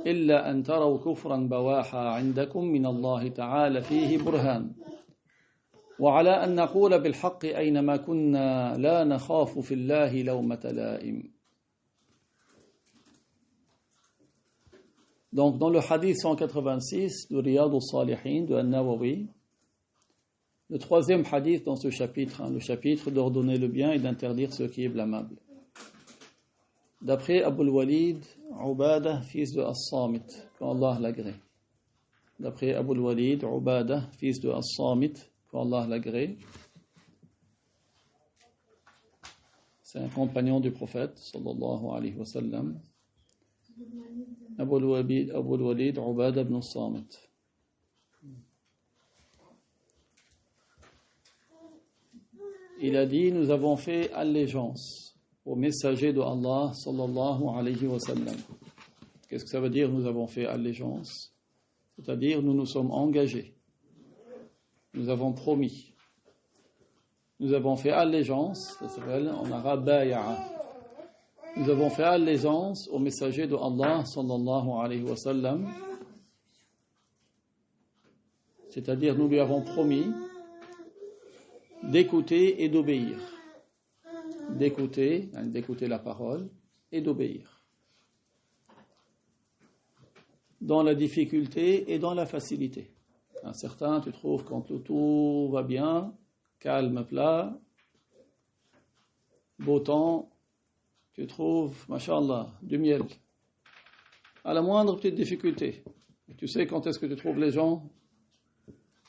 إلا أن تروا كفرا بواحا عندكم من الله تعالى فيه برهان وعلى أن نقول بالحق أينما كنا لا نخاف في الله لومة لائم. Donc dans le hadith 186 de Riyad al-Salihin de An-Nawawi, le troisième hadith dans ce chapitre, le chapitre d'ordonner le bien et d'interdire ce qui est blâmable. D'après Abu al-Walid, Ubadah, fils de As-Samit, qu'Allah l'agrée. D'après Abu al-Walid, Ubadah, fils de As-Samit, qu'Allah l'agrée. C'est un compagnon du prophète, sallallahu alayhi wa sallam. Abu al-Walid, Ubadah ibn As-Samit. Il a dit, nous avons fait allégeance au messager de Allah sallallahu alayhi wa sallam. Qu'est-ce que ça veut dire, nous avons fait allégeance? C'est-à-dire, nous nous sommes engagés. Nous avons promis. Nous avons fait allégeance, ça s'appelle en arabe baya'a. Nous avons fait allégeance au messager de Allah sallallahu alayhi wa sallam. C'est-à-dire, nous lui avons promis d'écouter et d'obéir. D'écouter la parole et d'obéir. dans la difficulté et dans la facilité. Certains, tu trouves quand tout va bien, calme, plat, beau temps, tu trouves, mashallah, du miel. À la moindre petite difficulté. Tu sais quand est-ce que tu trouves les gens?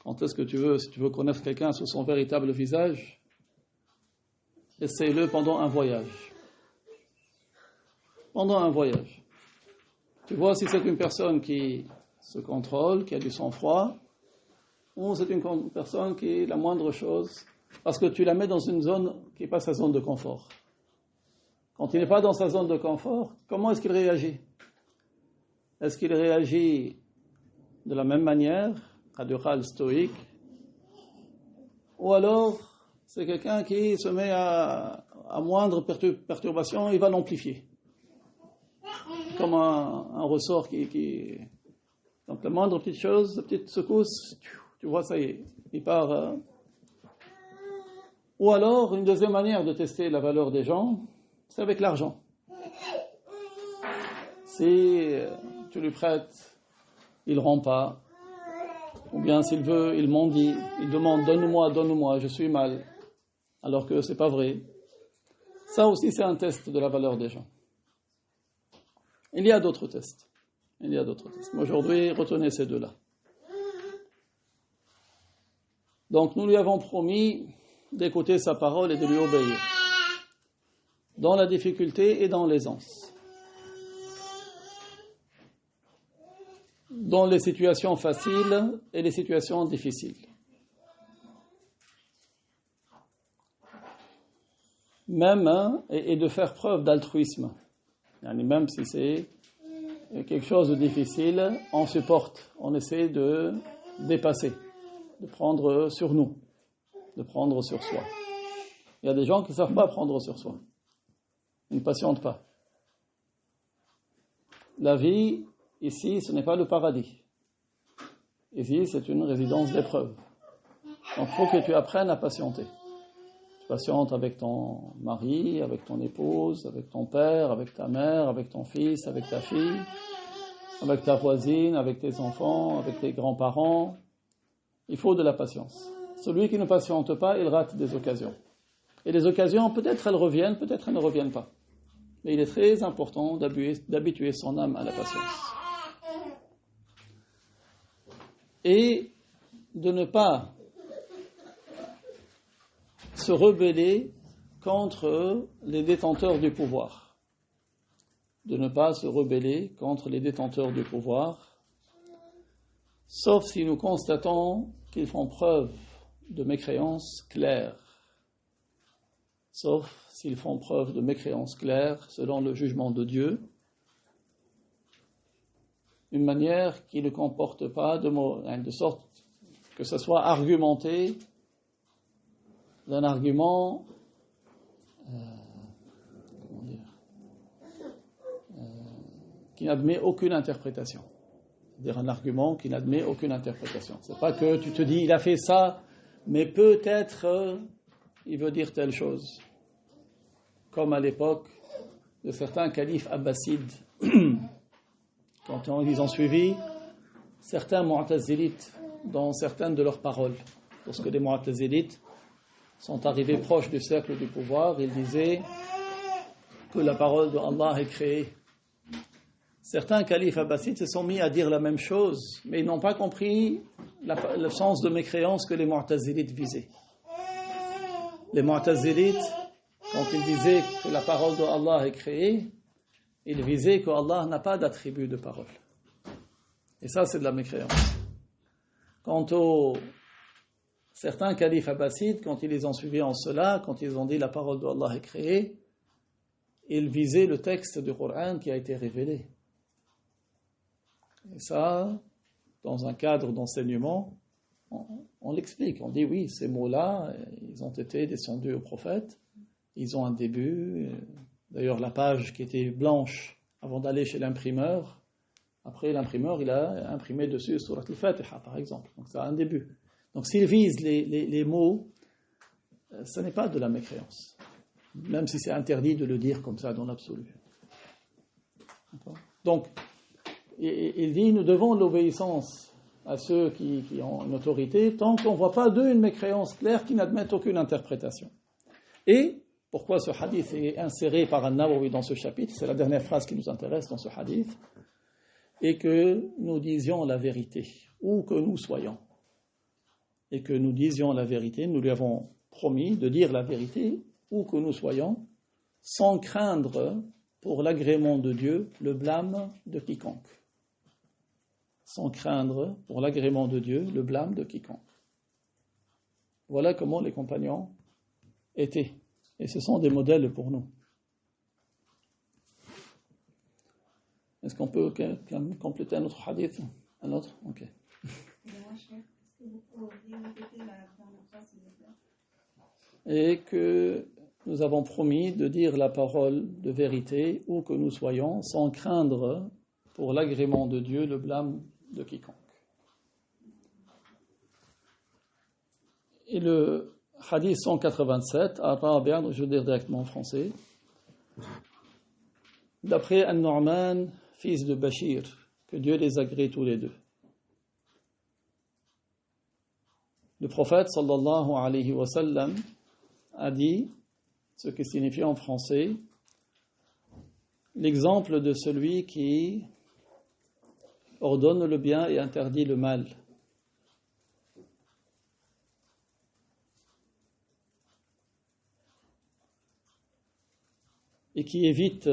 Quand est-ce que si tu veux connaître quelqu'un sous son véritable visage, essaye-le pendant un voyage. Pendant un voyage. Tu vois si c'est une personne qui se contrôle, qui a du sang-froid, ou c'est une personne qui, la moindre chose, parce que tu la mets dans une zone qui n'est pas sa zone de confort. Quand il n'est pas dans sa zone de confort, comment est-ce qu'il réagit? Est-ce qu'il réagit de la même manière, radical, stoïque, ou alors c'est quelqu'un qui se met à moindre perturbation, il va l'amplifier. Comme un ressort qui... Donc la moindre petite chose, la petite secousse, tu vois, ça y est, il part. Ou alors, une deuxième manière de tester la valeur des gens, c'est avec l'argent. Si tu lui prêtes, il ne rend pas, ou bien s'il veut, il mendie, il demande donne-moi, je suis mal, alors que ce n'est pas vrai. Ça aussi, c'est un test de la valeur des gens. Il y a d'autres tests. Mais aujourd'hui, retenez ces deux-là. Donc, nous lui avons promis d'écouter sa parole et de lui obéir, dans la difficulté et dans l'aisance, dans les situations faciles et les situations difficiles. Même, et de faire preuve d'altruisme. Même si c'est quelque chose de difficile, on supporte, on essaie de dépasser, de prendre sur nous, de prendre sur soi. Il y a des gens qui ne savent pas prendre sur soi, ils ne patientent pas. La vie, ici, ce n'est pas le paradis. Ici, c'est une résidence d'épreuve. Donc, il faut que tu apprennes à patienter. Tu patientes avec ton mari, avec ton épouse, avec ton père, avec ta mère, avec ton fils, avec ta fille, avec ta voisine, avec tes enfants, avec tes grands-parents. Il faut de la patience. Celui qui ne patiente pas, il rate des occasions. Et les occasions, peut-être elles reviennent, peut-être elles ne reviennent pas. Mais il est très important d'habituer son âme à la patience. Et de ne pas se rebeller contre les détenteurs du pouvoir. De ne pas se rebeller contre les détenteurs du pouvoir, sauf si nous constatons qu'ils font preuve de mécréance claire. Sauf s'ils font preuve de mécréance claire selon le jugement de Dieu, une manière qui ne comporte pas de sorte que ce soit argumenté d'un argument qui n'admet aucune interprétation. C'est-à-dire un argument qui n'admet aucune interprétation. C'est pas que tu te dis il a fait ça, mais peut-être il veut dire telle chose. Comme à l'époque de certains califes abbassides, quand ils ont suivi certains mu'tazilites dans certaines de leurs paroles. Lorsque les mu'tazilites sont arrivés proches du cercle du pouvoir, ils disaient que la parole de Allah est créée. Certains califes abbassides se sont mis à dire la même chose, mais ils n'ont pas compris le sens de mécréance que les mu'tazilites visaient. Les mu'tazilites, quand ils disaient que la parole de Allah est créée, ils visaient que Allah n'a pas d'attribut de parole. Et ça, c'est de la mécréance. Quant aux certains califes abbassides, quand ils les ont suivis en cela, quand ils ont dit la parole d'Allah est créée, ils visaient le texte du Coran qui a été révélé. Et ça, dans un cadre d'enseignement, on l'explique. On dit oui, ces mots-là, ils ont été descendus au prophète, ils ont un début. D'ailleurs, la page qui était blanche avant d'aller chez l'imprimeur, après l'imprimeur, il a imprimé dessus Surat al-Fatiha, par exemple. Donc ça a un début. Donc s'ils visent les mots, ce n'est pas de la mécréance. Même si c'est interdit de le dire comme ça dans l'absolu. D'accord ? Donc, il dit, nous devons l'obéissance à ceux qui ont une autorité tant qu'on ne voit pas d'eux une mécréance claire qui n'admette aucune interprétation. Et pourquoi ce hadith est inséré par An-Nawawi dans ce chapitre, c'est la dernière phrase qui nous intéresse dans ce hadith, et que nous disions la vérité, où que nous soyons. Et que nous disions la vérité, nous lui avons promis de dire la vérité, où que nous soyons, sans craindre pour l'agrément de Dieu le blâme de quiconque. Sans craindre pour l'agrément de Dieu le blâme de quiconque. Voilà comment les compagnons étaient. Et ce sont des modèles pour nous. Est-ce qu'on peut compléter un autre hadith? Un autre? Ok. Et que nous avons promis de dire la parole de vérité où que nous soyons, sans craindre pour l'agrément de Dieu le blâme de quiconque. Et le hadith 187, à Rabi', je veux dire directement en français, d'après An-Nu'man, fils de Bachir, que Dieu les agrée tous les deux. Le prophète sallallahu alayhi wa sallam a dit, ce qui signifie en français, l'exemple de celui qui ordonne le bien et interdit le mal. Et qui évite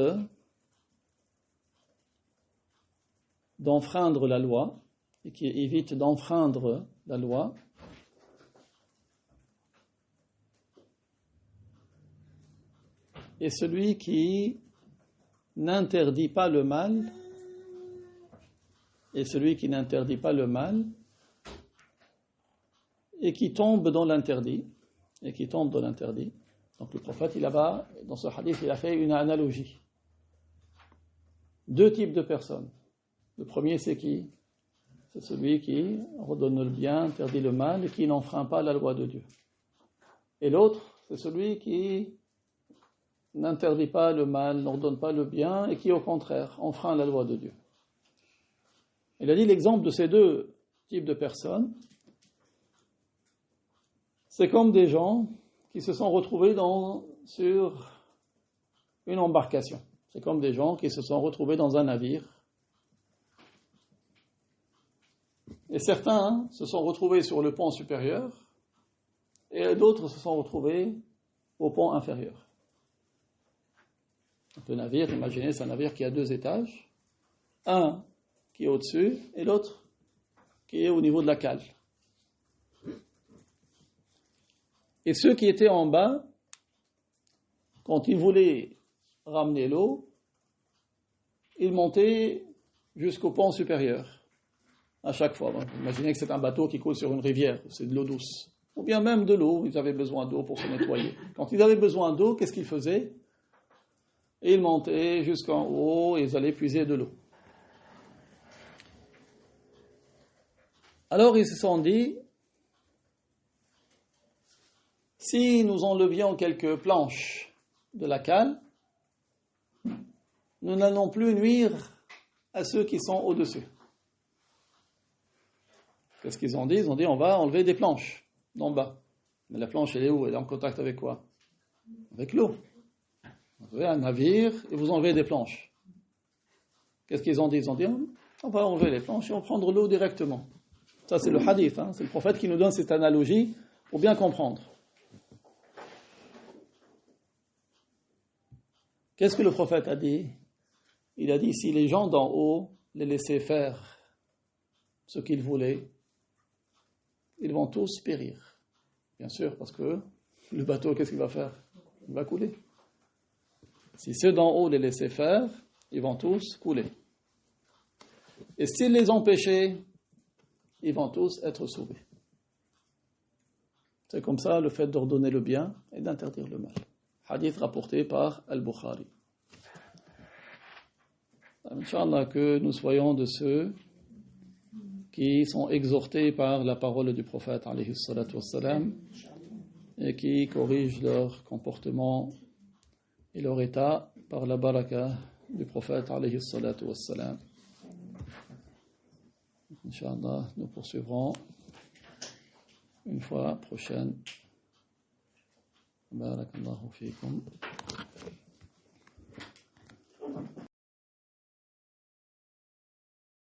d'enfreindre la loi, et celui qui n'interdit pas le mal, et qui tombe dans l'interdit, Donc le prophète, dans ce hadith, il a fait une analogie. Deux types de personnes. Le premier, c'est qui? C'est celui qui ordonne le bien, interdit le mal et qui n'enfreint pas la loi de Dieu. Et l'autre, c'est celui qui n'interdit pas le mal, n'ordonne pas le bien et qui, au contraire, enfreint la loi de Dieu. Il a dit l'exemple de ces deux types de personnes, c'est comme des gens qui se sont retrouvés sur une embarcation. C'est comme des gens qui se sont retrouvés dans un navire. Et certains se sont retrouvés sur le pont supérieur et d'autres se sont retrouvés au pont inférieur. Donc le navire, imaginez, c'est un navire qui a 2 étages. Un qui est au-dessus et l'autre qui est au niveau de la cale. Et ceux qui étaient en bas, quand ils voulaient ramener l'eau, ils montaient jusqu'au pont supérieur. À chaque fois. Imaginez que c'est un bateau qui coule sur une rivière, c'est de l'eau douce. Ou bien même de l'eau, ils avaient besoin d'eau pour se nettoyer. Quand ils avaient besoin d'eau, qu'est-ce qu'ils faisaient? Ils montaient jusqu'en haut et ils allaient puiser de l'eau. Alors ils se sont dit, si nous enlevions quelques planches de la cale, nous n'allons plus nuire à ceux qui sont au-dessus. Qu'est-ce qu'ils ont dit? Ils ont dit, on va enlever des planches d'en bas. Mais la planche, elle est où? Elle est en contact avec quoi? Avec l'eau. Vous avez un navire et vous enlevez des planches. Qu'est-ce qu'ils ont dit? Ils ont dit, on va enlever les planches et on va prendre l'eau directement. Ça, c'est le hadith. C'est le prophète qui nous donne cette analogie pour bien comprendre. Qu'est-ce que le prophète a dit? Il a dit, si les gens d'en haut les laissaient faire ce qu'ils voulaient, ils vont tous périr. Bien sûr, parce que le bateau, qu'est-ce qu'il va faire? Il va couler. Si ceux d'en haut les laissaient faire, ils vont tous couler. Et s'ils les empêchaient, ils vont tous être sauvés. C'est comme ça le fait d'ordonner le bien et d'interdire le mal. Hadith rapporté par Al-Bukhari. Inch'Allah, que nous soyons de ceux qui sont exhortés par la parole du prophète alayhi salatu wassalam et qui corrigent leur comportement et leur état par la baraka du prophète alayhi salatu wassalam. Inch'Allah, nous poursuivrons une fois prochaine. Barakallahu fikum.